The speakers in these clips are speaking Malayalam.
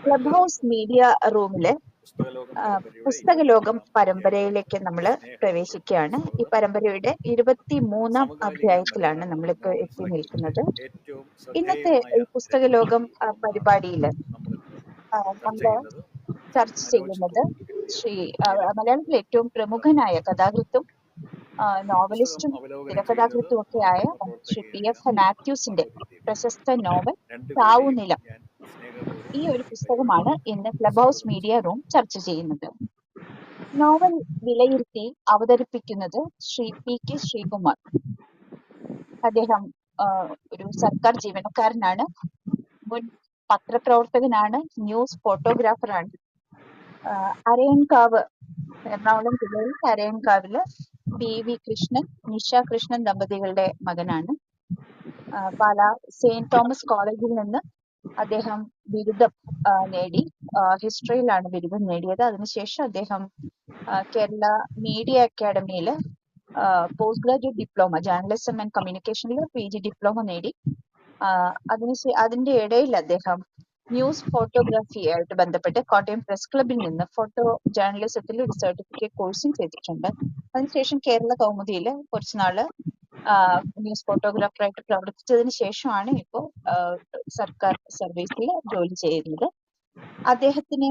ക്ലബ് ഹൗസ് മീഡിയ റൂമില് പുസ്തകലോകം പരമ്പരയിലേക്ക് നമ്മൾ പ്രവേശിക്കുകയാണ്. ഈ പരമ്പരയുടെ 23-ാം അധ്യായത്തിലാണ് നമ്മളിപ്പോൾ എത്തി നിൽക്കുന്നത്. ഇന്നത്തെ ഈ പുസ്തകലോകം പരിപാടിയിൽ നമ്മൾ ചർച്ച ചെയ്യുന്നത് മലയാളത്തിലെ ഏറ്റവും പ്രമുഖനായ കഥാകൃത്തും നോവലിസ്റ്റും തിരക്കഥാകൃത്തും ഒക്കെയായ ശ്രീ PF മാത്യൂസിന്റെ പ്രശസ്ത നോവൽ ചാവുനിലം. ഈ ഒരു പുസ്തകമാണ് ഇന്ന് ക്ലബ് ഹൗസ് മീഡിയ റൂം ചർച്ച ചെയ്യുന്നത്. നോവൽ വിലയിരുത്തി അവതരിപ്പിക്കുന്നത് ശ്രീ PK ശ്രീകുമാർ. അദ്ദേഹം ഒരു സർക്കാർ ജീവനക്കാരനാണ്, മുൻ പത്രപ്രവർത്തകനാണ്, ന്യൂസ് ഫോട്ടോഗ്രാഫറാണ്. അരയൻകാവ്, എറണാകുളം ജില്ലയിൽ അരയൻകാവില് PV കൃഷ്ണൻ, നിഷ കൃഷ്ണൻ ദമ്പതികളുടെ മകനാണ്. പാലാ സെയിന്റ് തോമസ് കോളേജിൽ നിന്ന് അദ്ദേഹം ബിരുദം നേടി, ഹിസ്റ്ററിയിലാണ് ബിരുദം നേടിയത്. അതിനുശേഷം അദ്ദേഹം കേരള മീഡിയ അക്കാഡമിയിൽ post graduate diploma journalism and കമ്മ്യൂണിക്കേഷനിൽ PG ഡിപ്ലോമ നേടി. അതിന്റെ ഇടയിൽ അദ്ദേഹം ന്യൂസ് ഫോട്ടോഗ്രാഫി ആയിട്ട് ബന്ധപ്പെട്ട് കോട്ടയം പ്രസ് ക്ലബിൽ നിന്ന് ഫോട്ടോ ജേർണലിസത്തിൽ ഒരു സർട്ടിഫിക്കറ്റ് കോഴ്സും ചെയ്തിട്ടുണ്ട്. അതിനുശേഷം കേരള കൗമുദിയിൽ കുറച്ചുനാള് ന്യൂസ് ഫോട്ടോഗ്രാഫറായിട്ട് പ്രവർത്തിച്ചതിന് ശേഷമാണ് ഇപ്പോൾ സർക്കാർ സർവീസിൽ ജോലി ചെയ്യുന്നത്. അദ്ദേഹത്തിന്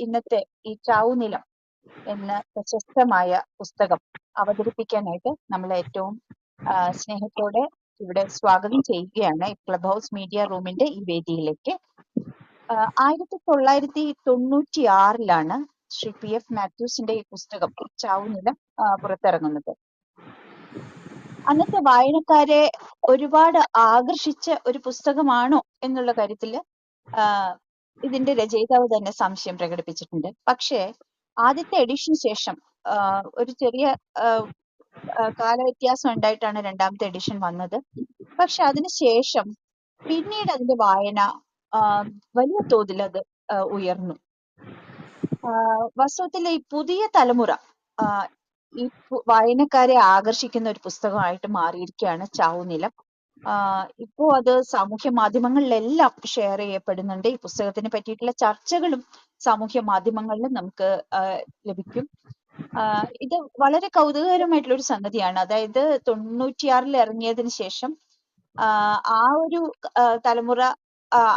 ഇന്നത്തെ ഈ ചാവുനിലം എന്ന പ്രശസ്തമായ പുസ്തകം അവതരിപ്പിക്കാനായിട്ട് നമ്മൾ ഏറ്റവും സ്നേഹത്തോടെ ഇവിടെ സ്വാഗതം ചെയ്യുകയാണ് ക്ലബ് ഹൗസ് മീഡിയ റൂമിന്റെ ഈ വേദിയിലേക്ക്. 1996 ശ്രീ PF മാത്യൂസിന്റെ ഈ പുസ്തകം ചാവുനിലം പുറത്തിറങ്ങുന്നത്. അന്നത്തെ വായനക്കാരെ ഒരുപാട് ആകർഷിച്ച ഒരു പുസ്തകമാണോ എന്നുള്ള കാര്യത്തിൽ ഇതിന്റെ രചയിതാവ് തന്നെ സംശയം പ്രകടിപ്പിച്ചിട്ടുണ്ട്. പക്ഷേ ആദ്യത്തെ എഡിഷന് ശേഷം ഒരു ചെറിയ കാലവ്യത്യാസം ഉണ്ടായിട്ടാണ് രണ്ടാമത്തെ എഡിഷൻ വന്നത്. പക്ഷെ അതിനുശേഷം പിന്നീട് അതിന്റെ വായന വലിയ തോതിൽ അത് ഉയർന്നു. വാസ്തവത്തിൽ ഈ പുതിയ തലമുറ ഈ വായനക്കാരെ ആകർഷിക്കുന്ന ഒരു പുസ്തകമായിട്ട് മാറിയിരിക്കുകയാണ് ചാവുനിലം. ഇപ്പോ അത് സാമൂഹ്യ മാധ്യമങ്ങളിലെല്ലാം ഷെയർ ചെയ്യപ്പെടുന്നുണ്ട്. ഈ പുസ്തകത്തിനെ പറ്റിയിട്ടുള്ള ചർച്ചകളും സാമൂഹ്യ മാധ്യമങ്ങളിൽ നമുക്ക് ലഭിക്കും. ഇത് വളരെ കൗതുകകരമായിട്ടുള്ള ഒരു സംഗതിയാണ്. അതായത് 96 ഇറങ്ങിയതിന് ശേഷം ആ ഒരു തലമുറ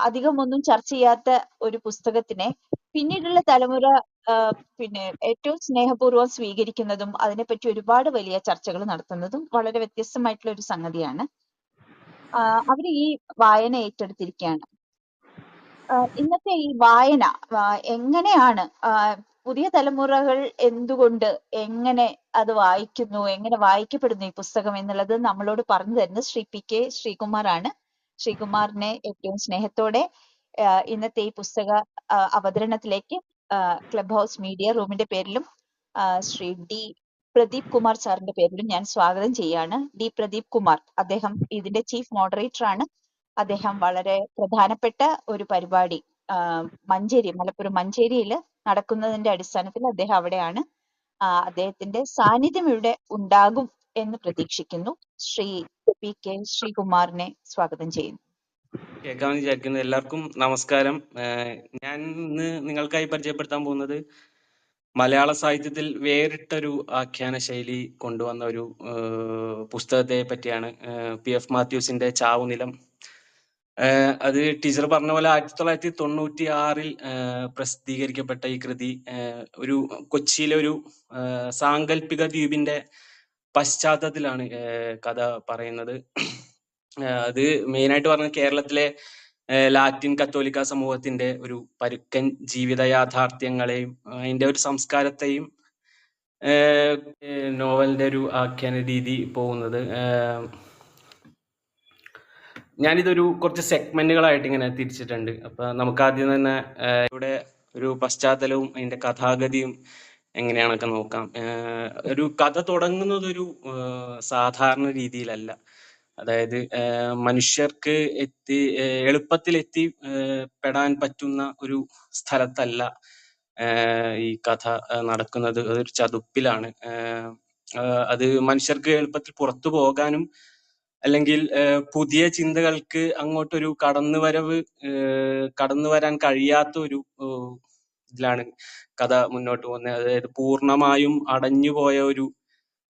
അധികമൊന്നും ചർച്ച ചെയ്യാത്ത ഒരു പുസ്തകത്തിനെ പിന്നീടുള്ള തലമുറ പിന്നെ ഏറ്റവും സ്നേഹപൂർവ്വം സ്വീകരിക്കുന്നതും അതിനെപ്പറ്റി ഒരുപാട് വലിയ ചർച്ചകൾ നടത്തുന്നതും വളരെ വ്യത്യസ്തമായിട്ടുള്ള ഒരു സംഗതിയാണ്. അവർ ഈ വായന ഏറ്റെടുത്തിരിക്കുകയാണ്. ഇന്നത്തെ ഈ വായന എങ്ങനെയാണ് പുതിയ തലമുറകൾ എന്തുകൊണ്ട് എങ്ങനെ അത് വായിക്കുന്നു, എങ്ങനെ വായിക്കപ്പെടുന്നു ഈ പുസ്തകം എന്നുള്ളത് നമ്മളോട് പറഞ്ഞു തരുന്നത് ശ്രീ PK ശ്രീകുമാറാണ്. ശ്രീകുമാറിനെ ഏറ്റവും സ്നേഹത്തോടെ ഇന്നത്തെ ഈ പുസ്തക അവതരണത്തിലേക്ക് ക്ലബ് ഹൗസ് മീഡിയ റൂമിന്റെ പേരിലും ശ്രീ D പ്രദീപ് കുമാർ സാറിന്റെ പേരിലും ഞാൻ സ്വാഗതം ചെയ്യാണ്. D പ്രദീപ് കുമാർ, അദ്ദേഹം ഇതിന്റെ ചീഫ് മോഡറേറ്റർ ആണ്. അദ്ദേഹം വളരെ പ്രധാനപ്പെട്ട ഒരു പരിപാടി മലപ്പുറം മഞ്ചേരിയിൽ നടക്കുന്നതിന്റെ അടിസ്ഥാനത്തിൽ അദ്ദേഹം അവിടെയാണ്. അദ്ദേഹത്തിന്റെ സാന്നിധ്യം ഇവിടെ ഉണ്ടാകും എന്ന് പ്രതീക്ഷിക്കുന്നു. ശ്രീ PK ശ്രീകുമാറിനെ സ്വാഗതം ചെയ്യുന്നു. കേൾക്കാമെന്ന് വിചാരിക്കുന്നു. എല്ലാവർക്കും നമസ്കാരം. ഞാൻ ഇന്ന് നിങ്ങൾക്കായി പരിചയപ്പെടുത്താൻ പോകുന്നത് മലയാള സാഹിത്യത്തിൽ വേറിട്ടൊരു ആഖ്യാന ശൈലി കൊണ്ടുവന്ന ഒരു പുസ്തകത്തെ പറ്റിയാണ്. PF മാത്യൂസിന്റെ ചാവുനിലം. അത് ടീച്ചർ പറഞ്ഞ പോലെ 1996 പ്രസിദ്ധീകരിക്കപ്പെട്ട ഈ കൃതി ഒരു കൊച്ചിയിലെ ഒരു സാങ്കല്പിക ദ്വീപിന്റെ പശ്ചാത്തലത്തിലാണ് കഥ പറയുന്നത്. അത് മെയിനായിട്ട് പറഞ്ഞത് കേരളത്തിലെ ലാറ്റിൻ കത്തോലിക്ക സമൂഹത്തിന്റെ ഒരു പരുക്കൻ ജീവിത യാഥാർത്ഥ്യങ്ങളെയും അതിന്റെ ഒരു സംസ്കാരത്തെയും നോവലിന്റെ ഒരു ആഖ്യാന രീതി പോകുന്നത്. ഞാനിതൊരു കുറച്ച് സെഗ്മെന്റുകളായിട്ട് ഇങ്ങനെ തിരിച്ചിട്ടുണ്ട്. അപ്പൊ നമുക്ക് ആദ്യം തന്നെ ഇവിടെ ഒരു പശ്ചാത്തലവും അതിന്റെ കഥാഗതിയും എങ്ങനെയാണൊക്കെ നോക്കാം. ഒരു കഥ തുടങ്ങുന്നത് ഒരു സാധാരണ രീതിയിലല്ല. അതായത് മനുഷ്യർക്ക് എളുപ്പത്തിൽ പെടാൻ പറ്റുന്ന ഒരു സ്ഥലത്തല്ല ഈ കഥ നടക്കുന്നത്. അതൊരു ചതുപ്പിലാണ്. അത് മനുഷ്യർക്ക് എളുപ്പത്തിൽ പുറത്തു പോകാനും അല്ലെങ്കിൽ പുതിയ ചിന്തകൾക്ക് അങ്ങോട്ടൊരു കടന്നു വരാൻ കഴിയാത്ത ഒരു ഇതിലാണ് കഥ മുന്നോട്ട് പോകുന്നത്. അതായത് പൂർണ്ണമായും അടഞ്ഞുപോയ ഒരു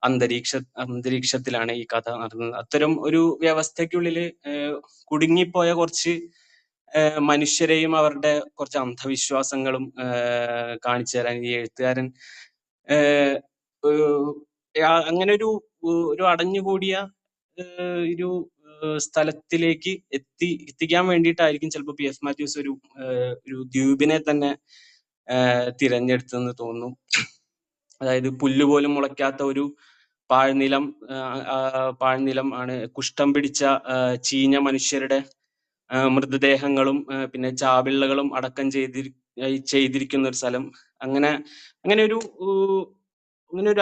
അന്തരീക്ഷത്തിലാണ് ഈ കഥ നടക്കുന്നത്. അത്തരം ഒരു വ്യവസ്ഥയ്ക്കുള്ളില് കുടുങ്ങിപ്പോയ കുറച്ച് മനുഷ്യരെയും അവരുടെ കുറച്ച് അന്ധവിശ്വാസങ്ങളും കാണിച്ചു തരാൻ ഈ എഴുത്തുകാരൻ അങ്ങനെ ഒരു അടഞ്ഞുകൂടിയ ഒരു സ്ഥലത്തിലേക്ക് എത്തിക്കാൻ വേണ്ടിയിട്ടായിരിക്കും ചിലപ്പോൾ പി എഫ് മാത്യൂസ് ഒരു ദ്വീപിനെ തന്നെ തിരഞ്ഞെടുത്തെന്ന് തോന്നുന്നു. അതായത് പുല്ലുപോലും മുളയ്ക്കാത്ത ഒരു പാഴ്നിലം ആണ്, കുഷ്ഠം പിടിച്ച ചീഞ്ഞ മനുഷ്യരുടെ മൃതദേഹങ്ങളും പിന്നെ ചാവിള്ളകളും അടക്കം ചെയ്തിരിക്കുന്ന ഒരു സ്ഥലം. അങ്ങനെ ഒരു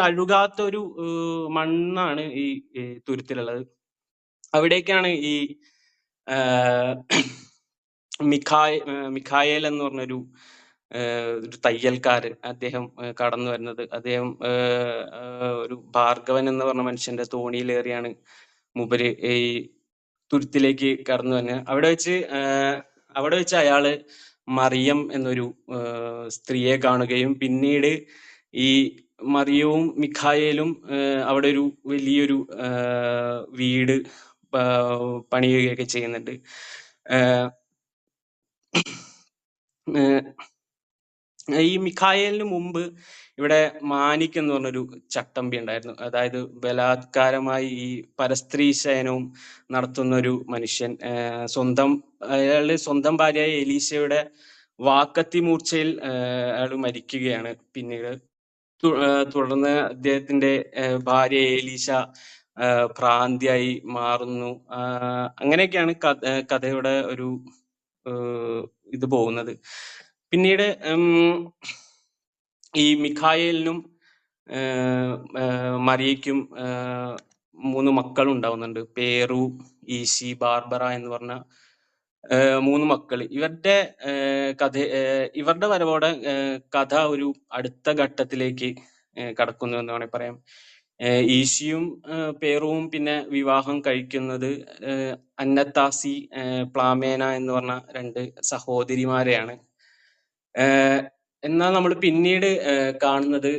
അഴുകാത്ത ഒരു മണ്ണാണ് ഈ തുരുത്തിലുള്ളത്. അവിടേക്കാണ് ഈ മിഖായേൽ എന്ന് പറഞ്ഞൊരു ഒരു തയ്യൽക്കാരൻ അദ്ദേഹം കടന്നു വരുന്നത്. അദ്ദേഹം ഒരു ഭാർഗവൻ എന്ന് പറഞ്ഞ മനുഷ്യന്റെ തോണിയിലേറിയാണ് മൂപ്പര് ഈ തുരുത്തിലേക്ക് കടന്നു വരുന്നത്. അവിടെ വെച്ച് അയാള് മറിയം എന്നൊരു സ്ത്രീയെ കാണുകയും പിന്നീട് ഈ മറിയവും മിഖായേലും അവിടെ ഒരു വലിയൊരു വീട് പണിയുകയൊക്കെ ചെയ്യുന്നുണ്ട്. ഈ മിഖായേലിന് മുമ്പ് ഇവിടെ മാനിക് എന്ന് പറഞ്ഞൊരു ചട്ടമ്പി ഉണ്ടായിരുന്നു. അതായത് ബലാത്കാരമായി ഈ പരസ്ത്രീ ശയനവും നടത്തുന്ന ഒരു മനുഷ്യൻ. അയാള് സ്വന്തം ഭാര്യയായ എലീശയുടെ വാക്കത്തി മൂർച്ചയിൽ അയാൾ മരിക്കുകയാണ്. പിന്നീട് തുടർന്ന് അദ്ദേഹത്തിന്റെ ഭാര്യ എലീശ ഭ്രാന്തിയായി മാറുന്നു. അങ്ങനെയൊക്കെയാണ് കഥയുടെ ഒരു ഇത് പോകുന്നത്. പിന്നീട് ഈ മിഖായേലിനും മറിയയ്ക്കും 3 മക്കൾ ഉണ്ടാവുന്നുണ്ട്. പേറു, ഈശി, ബാർബറ എന്ന് പറഞ്ഞ 3 മക്കൾ. ഇവരുടെ വരവോടെ കഥ ഒരു അടുത്ത ഘട്ടത്തിലേക്ക് കടക്കുന്നു എന്ന് വേണമെങ്കിൽ പറയാം. ഈശിയും പേറുവും പിന്നെ വിവാഹം കഴിക്കുന്നത് അന്നത്താസി, പ്ലാമേന എന്ന് പറഞ്ഞ 2 സഹോദരിമാരെയാണ്. എന്നാൽ നമ്മൾ പിന്നീട് കാണുന്നത്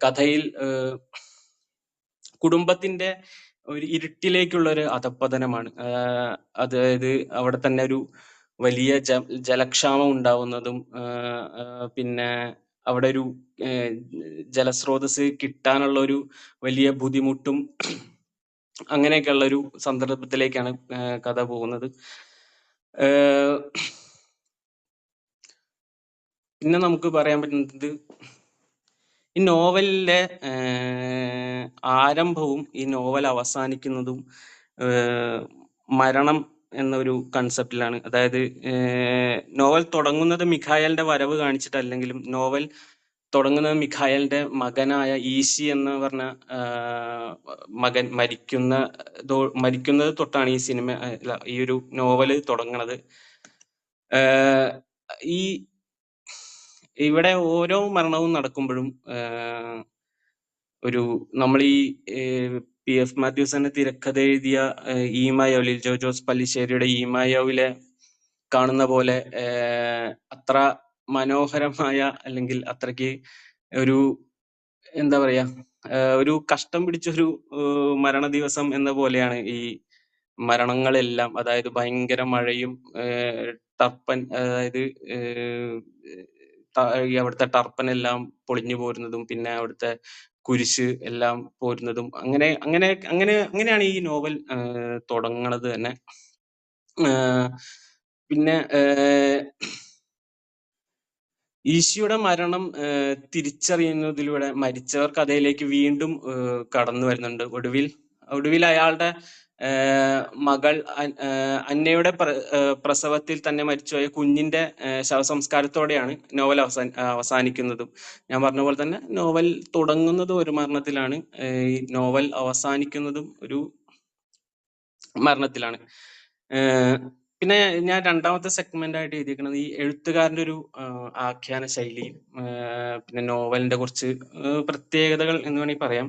കഥയിൽ കുടുംബത്തിന്റെ ഒരു ഇരുട്ടിലേക്കുള്ള ഒരു അധപ്പതനമാണ്. അതായത് അവിടെ തന്നെ ഒരു വലിയ ജലക്ഷാമം ഉണ്ടാവുന്നതും പിന്നെ അവിടെ ഒരു ജലസ്രോതസ് കിട്ടാനുള്ള ഒരു വലിയ ബുദ്ധിമുട്ടും അങ്ങനെയൊക്കെയുള്ള ഒരു സന്ദർഭത്തിലേക്കാണ് കഥ പോകുന്നത്. പിന്നെ നമുക്ക് പറയാൻ പറ്റുന്നത് ഈ നോവലിലെ ആരംഭവും ഈ നോവൽ അവസാനിക്കുന്നതും മരണം എന്നൊരു കൺസെപ്റ്റിലാണ്. അതായത് നോവൽ തുടങ്ങുന്നത് മിഖായേലിന്റെ വരവ് കാണിച്ചിട്ടല്ലെങ്കിലും നോവൽ തുടങ്ങുന്നത് മിഖായേലിന്റെ മകനായ ഈശി എന്ന് പറഞ്ഞ മകൻ മരിക്കുന്നത് തൊട്ടാണ് ഈ ഒരു നോവല് തുടങ്ങുന്നത്. ഇവിടെ ഓരോ മരണവും നടക്കുമ്പോഴും നമ്മൾ ഈ പി എഫ് മാത്യൂസ് തന്നെ തിരക്കഥ എഴുതിയ ഈമയോവ്, ലിജോ ജോസ് പല്ലിശ്ശേരിയുടെ ഈമയോവിലെ കാണുന്ന പോലെ അത്ര മനോഹരമായ അല്ലെങ്കിൽ അത്രയ്ക്ക് ഒരു എന്താ പറയാ ഒരു കഷ്ടം പിടിച്ചൊരു മരണ ദിവസം എന്ന പോലെയാണ് ഈ മരണങ്ങളെല്ലാം. അതായത് ഭയങ്കര മഴയും അതായത് അവിടുത്തെ ടർപ്പനെല്ലാം പൊളിഞ്ഞു പോരുന്നതും പിന്നെ അവിടുത്തെ കുരിശ് എല്ലാം പോരുന്നതും അങ്ങനെയാണ് ഈ നോവൽ തുടങ്ങണത് തന്നെ. പിന്നെ ഈശോയുടെ മരണം തിരിച്ചറിയുന്നതിലൂടെ മരിച്ചവർ കഥയിലേക്ക് വീണ്ടും കടന്നു വരുന്നുണ്ട്. ഒടുവിൽ അയാളുടെ മകൾ അന്നയുടെ പ്രസവത്തിൽ തന്നെ മരിച്ചുപോയ കുഞ്ഞിന്റെ ശവസംസ്കാരത്തോടെയാണ് നോവൽ അവസാനിക്കുന്നതും. ഞാൻ പറഞ്ഞ പോലെ തന്നെ നോവൽ തുടങ്ങുന്നത് ഒരു മരണത്തിലാണ്, ഈ നോവൽ അവസാനിക്കുന്നതും ഒരു മരണത്തിലാണ്. പിന്നെ ഞാൻ രണ്ടാമത്തെ സെഗ്മെന്റ് ആയിട്ട് എഴുതിയിരിക്കുന്നത് ഈ എഴുത്തുകാരന്റെ ഒരു ആഖ്യാന ശൈലി, പിന്നെ നോവലിന്റെ കുറച്ച് പ്രത്യേകതകൾ എന്ന് വേണമെങ്കിൽ പറയാം.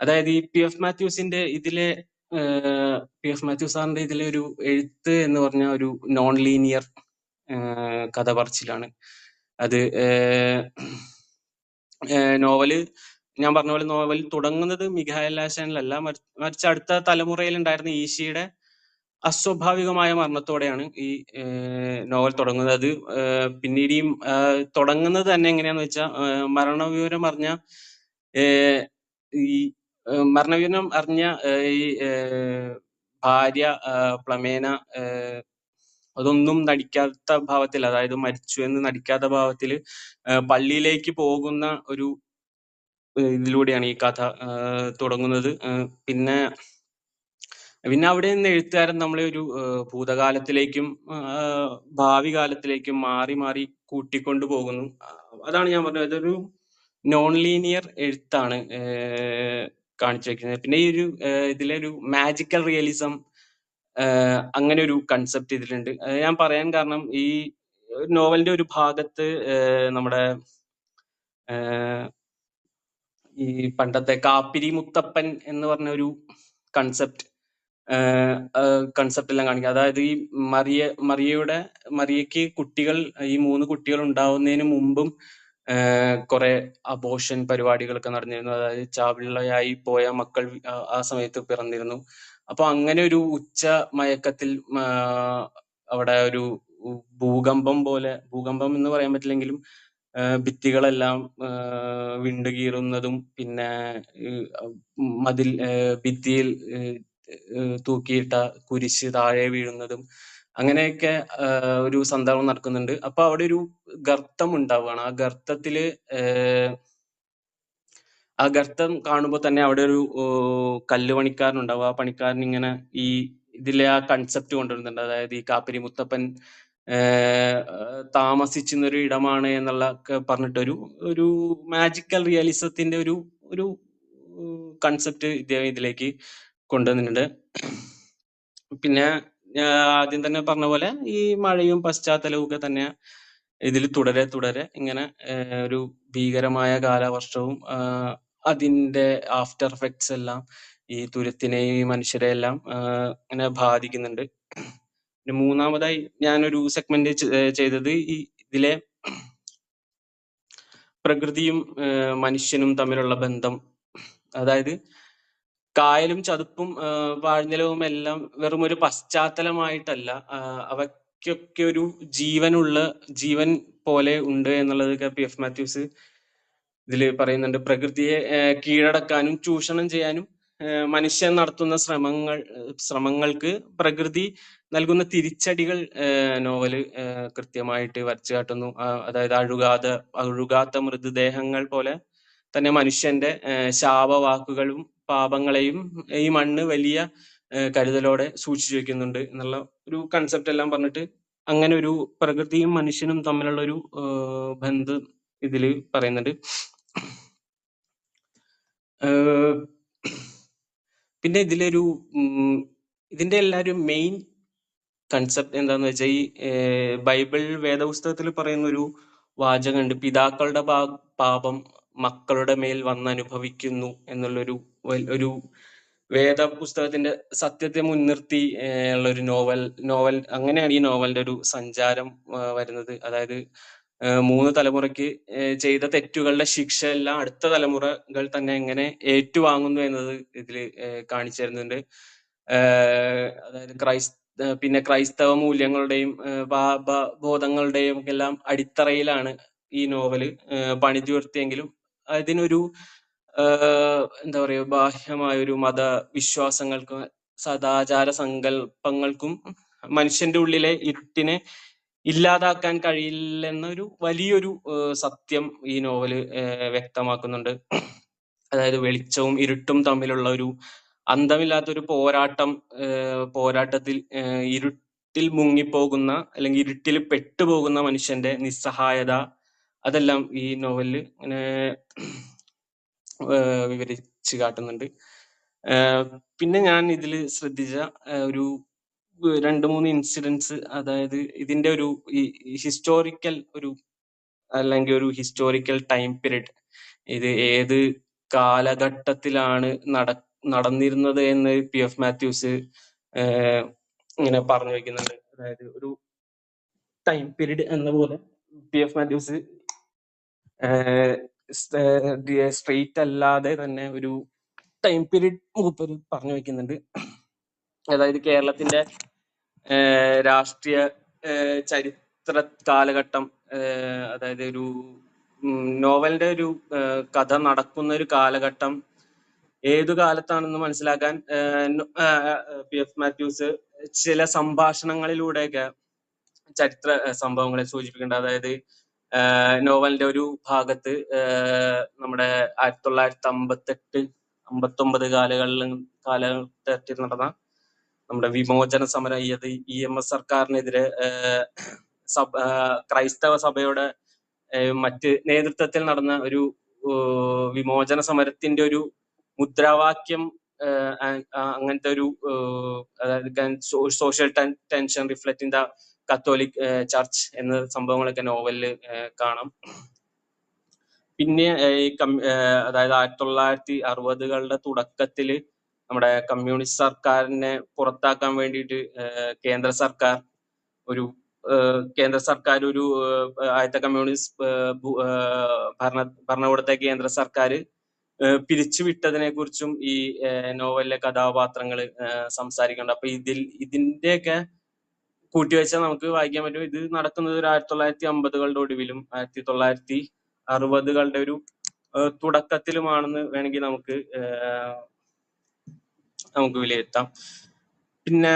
അതായത് ഈ പി എഫ് മാത്യൂസിന്റെ ഇതിലെ പി എഫ് മാത്യു സാറിന്റെ ഇതിലൊരു എഴുത്ത് എന്ന് പറഞ്ഞ ഒരു നോൺ ലീനിയർ കഥ പറച്ചിലാണ്. അത് നോവല് ഞാൻ പറഞ്ഞ പോലെ നോവൽ തുടങ്ങുന്നത് മിഖായൽ ലാശാനിലല്ല, മറിച്ച് അടുത്ത തലമുറയിൽ ഉണ്ടായിരുന്ന ഈശയുടെ അസ്വാഭാവികമായ മരണത്തോടെയാണ് ഈ നോവൽ തുടങ്ങുന്നത്. അത് പിന്നീട് ഈ തുടങ്ങുന്നത് തന്നെ എങ്ങനെയാന്ന് വെച്ചാൽ മരണവിവരം അറിഞ്ഞ ഈ മരണവിവരം അറിഞ്ഞ ഈ ഭാര്യ പ്ലമേന അതൊന്നും നടിക്കാത്ത ഭാവത്തിൽ, അതായത് മരിച്ചു എന്ന് നടിക്കാത്ത ഭാവത്തിൽ പള്ളിയിലേക്ക് പോകുന്ന ഒരു ഇതിലൂടെയാണ് ഈ കഥ തുടങ്ങുന്നത്. പിന്നെ അവിടെ നിന്ന് എഴുത്തുകാരൻ നമ്മളെ ഒരു ഭൂതകാലത്തിലേക്കും ഭാവി കാലത്തിലേക്കും മാറി മാറി കൂട്ടിക്കൊണ്ടു പോകുന്നു. അതാണ് ഞാൻ പറഞ്ഞത്, ഇതൊരു നോൺ ലീനിയർ എഴുത്താണ് കാണിച്ചു വെക്കുന്നത്. പിന്നെ ഈ ഒരു ഇതിലൊരു മാജിക്കൽ റിയലിസം അങ്ങനെ ഒരു കൺസെപ്റ്റ് ഇതിലുണ്ട്. ഞാൻ പറയാൻ കാരണം ഈ നോവലിന്റെ ഒരു ഭാഗത്ത് നമ്മുടെ ഈ പണ്ടത്തെ കാപ്പിരി മുത്തപ്പൻ എന്ന് പറഞ്ഞ ഒരു കൺസെപ്റ്റ് എല്ലാം കാണിക്കുക. അതായത് ഈ മറിയയ്ക്ക് കുട്ടികൾ, ഈ 3 കുട്ടികൾ ഉണ്ടാവുന്നതിന് മുമ്പും കുറെ അബോർഷൻ പരിപാടികളൊക്കെ നടന്നിരുന്നു. അതായത് ചാവിള്ളയായി പോയ മക്കൾ ആ സമയത്ത് പിറന്നിരുന്നു. അപ്പൊ അങ്ങനെ ഒരു ഉച്ച മയക്കത്തിൽ അവിടെ ഒരു ഭൂകമ്പം എന്ന് പറയാൻ പറ്റില്ലെങ്കിലും ഭിത്തികളെല്ലാം വിണ്ടുകീറുന്നതും പിന്നെ ഭിത്തിയിൽ തൂക്കിയിട്ട കുരിശ് താഴെ വീഴുന്നതും അങ്ങനെയൊക്കെ ഒരു സന്ദർഭം നടക്കുന്നുണ്ട്. അപ്പൊ അവിടെ ഒരു ഗർത്തം ഉണ്ടാവുകയാണ്. ആ ഗർത്തം കാണുമ്പോൾ തന്നെ അവിടെ ഒരു കല്ലുപണിക്കാരൻ ഉണ്ടാവും. ആ പണിക്കാരൻ ഇങ്ങനെ ഈ ഇതിലെ ആ കൺസെപ്റ്റ് കൊണ്ടുവരുന്നുണ്ട്. അതായത് ഈ കാപ്പിരി മുത്തപ്പൻ താമസിച്ചിരുന്നൊരു ഇടമാണ് എന്നുള്ള പറഞ്ഞിട്ടൊരു ഒരു മാജിക്കൽ റിയലിസത്തിന്റെ ഒരു കൺസെപ്റ്റ് ഇതിലേക്ക് കൊണ്ടുവന്നിട്ടുണ്ട്. പിന്നെ ആദ്യം തന്നെ പറഞ്ഞ പോലെ ഈ മഴയും പശ്ചാത്തലവും ഒക്കെ തന്നെ ഇതിൽ തുടരെ ഇങ്ങനെ ഒരു ഭീകരമായ കാലവർഷവും അതിന്റെ ആഫ്റ്റർ എഫക്ട്സ് എല്ലാം ഈ തുരുത്തിനെയും ഈ മനുഷ്യരെ എല്ലാം ഇങ്ങനെ ബാധിക്കുന്നുണ്ട്. പിന്നെ മൂന്നാമതായി ഞാനൊരു സെഗ്മെന്റ് ചെയ്തത് ഈ ഇതിലെ പ്രകൃതിയും മനുഷ്യനും തമ്മിലുള്ള ബന്ധം. അതായത് കായലും ചതുപ്പും പാഴ്നിലവും എല്ലാം വെറും ഒരു പശ്ചാത്തലമായിട്ടല്ല, അവയ്ക്കൊക്കെ ഒരു ജീവൻ പോലെ ഉണ്ട് എന്നുള്ളത് പി എഫ് മാത്യൂസ് ഇതിൽ പറയുന്നുണ്ട്. പ്രകൃതിയെ കീഴടക്കാനും ചൂഷണം ചെയ്യാനും മനുഷ്യൻ നടത്തുന്ന ശ്രമങ്ങൾക്ക് പ്രകൃതി നൽകുന്ന തിരിച്ചടികൾ നോവല് കൃത്യമായിട്ട് വരച്ചു കാട്ടുന്നു. അതായത് അഴുകാത്ത മൃതദേഹങ്ങൾ പോലെ തന്നെ മനുഷ്യന്റെ ശാപവാക്കുകളും പാപങ്ങളെയും ഈ മണ്ണ് വലിയ കരുതലോടെ സൂക്ഷിച്ചു വെക്കുന്നുണ്ട് എന്നുള്ള ഒരു കൺസെപ്റ്റ് എല്ലാം പറഞ്ഞിട്ട് അങ്ങനെ ഒരു പ്രകൃതിയും മനുഷ്യനും തമ്മിലുള്ള ഒരു ബന്ധം ഇതില് പറയുന്നുണ്ട്. പിന്നെ ഇതിന്റെ എല്ലാവരും മെയിൻ കൺസെപ്റ്റ് എന്താന്ന് വെച്ചാൽ ഈ ബൈബിൾ വേദപുസ്തകത്തിൽ പറയുന്ന ഒരു വാചകമുണ്ട്, പിതാക്കളുടെ പാപം മക്കളുടെ മേൽ വന്നനുഭവിക്കുന്നു എന്നുള്ളൊരു ഒരു വേദപുസ്തകത്തിന്റെ സത്യത്തെ മുൻനിർത്തി ഉള്ള ഒരു നോവൽ അങ്ങനെയാണ് ഈ നോവലിന്റെ ഒരു സഞ്ചാരം വരുന്നത്. അതായത് 3 തലമുറയ്ക്ക് ചെയ്ത തെറ്റുകളുടെ ശിക്ഷ എല്ലാം അടുത്ത തലമുറകൾ തന്നെ എങ്ങനെ ഏറ്റുവാങ്ങുന്നു എന്നത് ഇതിൽ കാണിച്ചു തരുന്നുണ്ട്. അതായത് പിന്നെ ക്രൈസ്തവ മൂല്യങ്ങളുടെയും ബോധങ്ങളുടെയും എല്ലാം അടിത്തറയിലാണ് ഈ നോവല് പണിതുയർത്തിയെങ്കിലും അതിനൊരു എന്താ പറയുക, ബാഹ്യമായ ഒരു മതവിശ്വാസങ്ങൾക്കും സദാചാര സങ്കല്പങ്ങൾക്കും മനുഷ്യന്റെ ഉള്ളിലെ ഇരുട്ടിനെ ഇല്ലാതാക്കാൻ കഴിയില്ലെന്നൊരു വലിയൊരു സത്യം ഈ നോവല് വ്യക്തമാക്കുന്നുണ്ട്. അതായത് വെളിച്ചവും ഇരുട്ടും തമ്മിലുള്ള ഒരു അന്തമില്ലാത്തൊരു പോരാട്ടത്തിൽ ഇരുട്ടിൽ മുങ്ങിപ്പോകുന്ന അല്ലെങ്കിൽ ഇരുട്ടിൽ പെട്ടുപോകുന്ന മനുഷ്യന്റെ നിസ്സഹായത, അതെല്ലാം ഈ നോവലില് ഇങ്ങനെ വിവരിച്ച് കാട്ടുന്നുണ്ട്. പിന്നെ ഞാൻ ഇതിൽ ശ്രദ്ധിച്ച ഒരു 2-3 ഇൻസിഡൻസ്, അതായത് ഇതിന്റെ ഒരു ഹിസ്റ്റോറിക്കൽ ടൈം പീരീഡ്, ഇത് ഏത് കാലഘട്ടത്തിലാണ് നടന്നിരുന്നത് എന്ന് PF മാത്യൂസ് ഇങ്ങനെ പറഞ്ഞു വെക്കുന്നുണ്ട്. അതായത് ഒരു ടൈം പീരീഡ് എന്ന പോലെ PF മാത്യൂസ് സ്ട്രെയിറ്റ് അല്ലാതെ തന്നെ ഒരു ടൈം പീരീഡ് മൂപ്പര് പറഞ്ഞു വെക്കുന്നുണ്ട്. അതായത് കേരളത്തിന്റെ രാഷ്ട്രീയ ചരിത്ര കാലഘട്ടം, അതായത് ഒരു നോവലിന്റെ ഒരു കഥ നടക്കുന്ന ഒരു കാലഘട്ടം ഏതു കാലത്താണെന്ന് മനസ്സിലാക്കാൻ PF മാത്യൂസ് ചില സംഭാഷണങ്ങളിലൂടെയൊക്കെ ചരിത്ര സംഭവങ്ങളെ സംഭവങ്ങളെ അതായത് നോവലിന്റെ ഒരു ഭാഗത്ത് നമ്മുടെ 1958-59 കാലഘട്ടത്തിൽ നടന്ന നമ്മുടെ വിമോചന സമരം, EMS സർക്കാരിനെതിരെ ക്രൈസ്തവ സഭയുടെ മറ്റ് നേതൃത്വത്തിൽ നടന്ന ഒരു വിമോചന സമരത്തിന്റെ ഒരു മുദ്രാവാക്യം, അങ്ങനത്തെ ഒരു അതായത് social tension reflecting the Catholic church എന്ന സംഭവങ്ങളൊക്കെ നോവലിൽ കാണാം. പിന്നെ അതായത് 1960കളുടെ തുടക്കത്തില് നമ്മുടെ കമ്മ്യൂണിസ്റ്റ് സർക്കാരിനെ പുറത്താക്കാൻ വേണ്ടിയിട്ട് കേന്ദ്ര സർക്കാർ ഒരു ആദ്യത്തെ കമ്മ്യൂണിസ്റ്റ് ഭരണകൂടത്തെ കേന്ദ്ര സർക്കാർ പിരിച്ചുവിട്ടതിനെ കുറിച്ചും ഈ നോവലിലെ കഥാപാത്രങ്ങൾ സംസാരിക്കുന്നുണ്ട്. അപ്പൊ ഇതിന്റെയൊക്കെ കൂട്ടിവെച്ചാൽ നമുക്ക് വായിക്കാൻ പറ്റും ഇത് നടക്കുന്നത് ഒരു 1950കളുടെ ഒടുവിലും 1960കളുടെ ഒരു തുടക്കത്തിലുമാണെന്ന് വേണമെങ്കിൽ നമുക്ക് വിലയിരുത്താം. പിന്നെ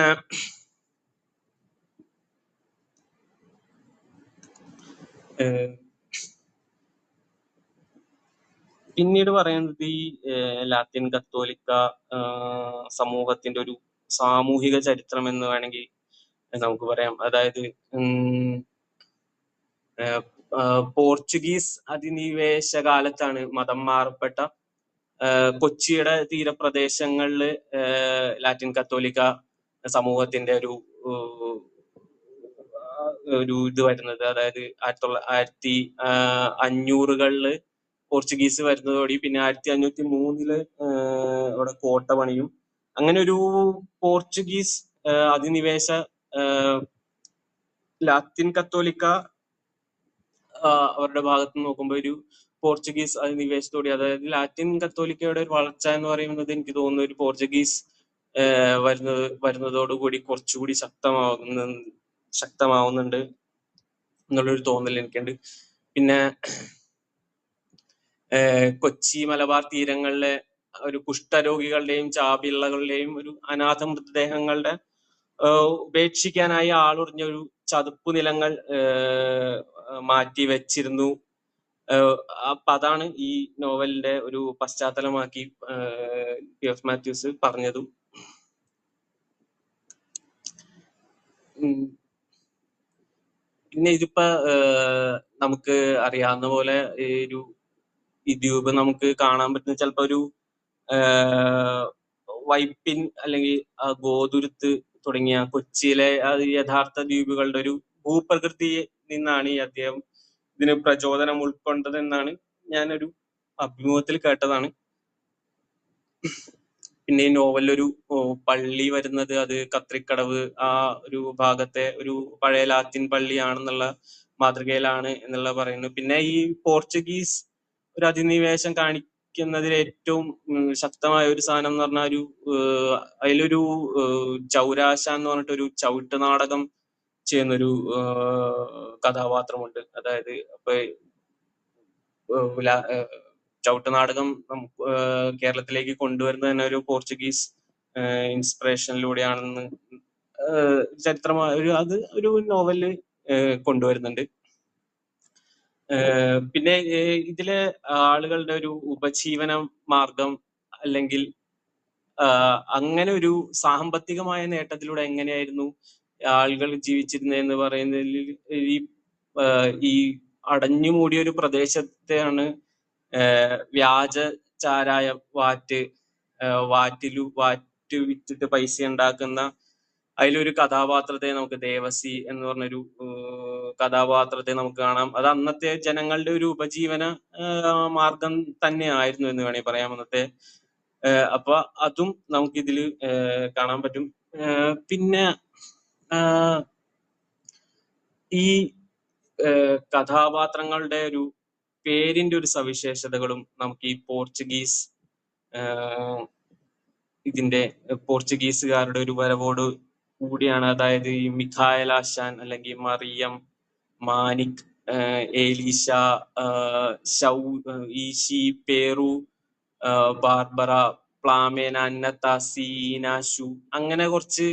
പിന്നീട് പറയുന്നത് ഈ ലാറ്റിൻ കത്തോലിക്ക സമൂഹത്തിന്റെ ഒരു സാമൂഹിക ചരിത്രം എന്ന് വേണമെങ്കിൽ നമുക്ക് പറയാം. അതായത് പോർച്ചുഗീസ് അധിനിവേശ കാലത്താണ് മതം മാറപ്പെട്ട കൊച്ചിയുടെ തീരപ്രദേശങ്ങളിൽ ലാറ്റിൻ കത്തോലിക്ക സമൂഹത്തിന്റെ ഒരു ഇത് വരുന്നത്. അതായത് 1500കളിൽ പോർച്ചുഗീസ് വരുന്നതോടെ പിന്നെ 1503 അവിടെ കോട്ട പണിയും. അങ്ങനെ ഒരു പോർച്ചുഗീസ് അധിനിവേശ ലാറ്റിൻ കത്തോലിക്ക അവരുടെ ഭാഗത്ത് നോക്കുമ്പോൾ ഒരു പോർച്ചുഗീസ് അധിനിവേശത്തോടെ, അതായത് ലാറ്റിൻ കത്തോലിക്കയുടെ ഒരു വളർച്ച എന്ന് പറയുന്നത് എനിക്ക് തോന്നുന്നു ഒരു പോർച്ചുഗീസ് വരുന്നതോടുകൂടി കുറച്ചുകൂടി ശക്തമാവുന്നുണ്ട് എന്നുള്ളൊരു തോന്നൽ എനിക്കുണ്ട്. പിന്നെ കൊച്ചി മലബാർ തീരങ്ങളിലെ ഒരു കുഷ്ഠരോഗികളുടെയും ചാപിള്ളകളുടെയും ഒരു അനാഥ മൃതദേഹങ്ങളുടെ ഉപേക്ഷിക്കാനായി ആളുറിഞ്ഞ ഒരു ചതുപ്പ് നിലങ്ങൾ മാറ്റി വെച്ചിരുന്നു. അപ്പൊ അതാണ് ഈ നോവലിന്റെ ഒരു പശ്ചാത്തലമാക്കി PF മാത്യൂസ് പറഞ്ഞതും. പിന്നെ ഇതിപ്പോ നമുക്ക് അറിയാവുന്ന പോലെ ഈ ദ്വീപ് നമുക്ക് കാണാൻ പറ്റുന്ന ചിലപ്പോ ഒരു വൈപ്പിൻ അല്ലെങ്കിൽ ഗോതുരുത്ത് തുടങ്ങിയ കൊച്ചിയിലെ യഥാർത്ഥ ദ്വീപുകളുടെ ഒരു ഭൂപ്രകൃതിയിൽ നിന്നാണ് ഈ അദ്ദേഹം ഇതിന് പ്രചോദനം ഉൾക്കൊണ്ടതെന്നാണ് ഞാനൊരു അഭിമുഖത്തിൽ കേട്ടതാണ്. പിന്നെ ഈ നോവലിലൊരു പള്ളി വരുന്നത് അത് കത്രിക്കടവ് ആ ഒരു ഭാഗത്തെ ഒരു പഴയ ലാറ്റിൻ പള്ളിയാണെന്നുള്ള മാതൃകയിലാണ് എന്നുള്ള പറയുന്നു. പിന്നെ ഈ പോർച്ചുഗീസ് ഒരു അധിനിവേശം കാണിക്കുന്നതിൽ ഏറ്റവും ശക്തമായ ഒരു സാധനം എന്ന് പറഞ്ഞാൽ അതിലൊരു ചൗരാശ എന്ന് പറഞ്ഞിട്ടൊരു ചവിട്ട് നാടകം ചെയ്യുന്നൊരു കഥാപാത്രമുണ്ട്. അതായത് അപ്പൊ ചവിട്ട് നാടകം കേരളത്തിലേക്ക് കൊണ്ടുവരുന്നത് തന്നെ ഒരു പോർച്ചുഗീസ് ഇൻസ്പിറേഷനിലൂടെയാണെന്ന് ചരിത്രമായ ഒരു നോവലില് കൊണ്ടുവരുന്നുണ്ട്. പിന്നെ ഇതിലെ ആളുകളുടെ ഒരു ഉപജീവന മാർഗം അല്ലെങ്കിൽ അങ്ങനെ ഒരു സാമ്പത്തികമായ നേട്ടത്തിലൂടെ എങ്ങനെയായിരുന്നു ആളുകൾ ജീവിച്ചിരുന്നതെന്ന് പറയുന്നതിൽ ഈ അടഞ്ഞുമൂടിയ ഒരു പ്രദേശത്തെയാണ് വ്യാജ ചാരായ വാറ്റ് വിറ്റിട്ട് പൈസ ഉണ്ടാക്കുന്ന അതിലൊരു കഥാപാത്രത്തെ നമുക്ക് ദേവസി എന്ന് പറഞ്ഞൊരു കഥാപാത്രത്തെ നമുക്ക് കാണാം. അത് അന്നത്തെ ജനങ്ങളുടെ ഒരു ഉപജീവന മാർഗം തന്നെയായിരുന്നു എന്ന് വേണമെങ്കിൽ പറയാം. അന്നത്തെ അപ്പൊ അതും നമുക്കിതില് കാണാൻ പറ്റും. പിന്നെ ഈ കഥാപാത്രങ്ങളുടെ ഒരു പേരിന്റെ ഒരു സവിശേഷതകളും നമുക്ക് ഈ പോർച്ചുഗീസ് ഇതിന്റെ പോർച്ചുഗീസുകാരുടെ ഒരു വരവോട് കൂടിയാണ്. അതായത് ഈ മിഖായൽ ആശാൻ, അല്ലെങ്കിൽ മറിയം, മാനിക്, ഏലീഷ, ഈശി, പേറു, ബാർബറ, പ്ലാമേന, അന്നത്ത, സീനാശു, അങ്ങനെ കുറച്ച്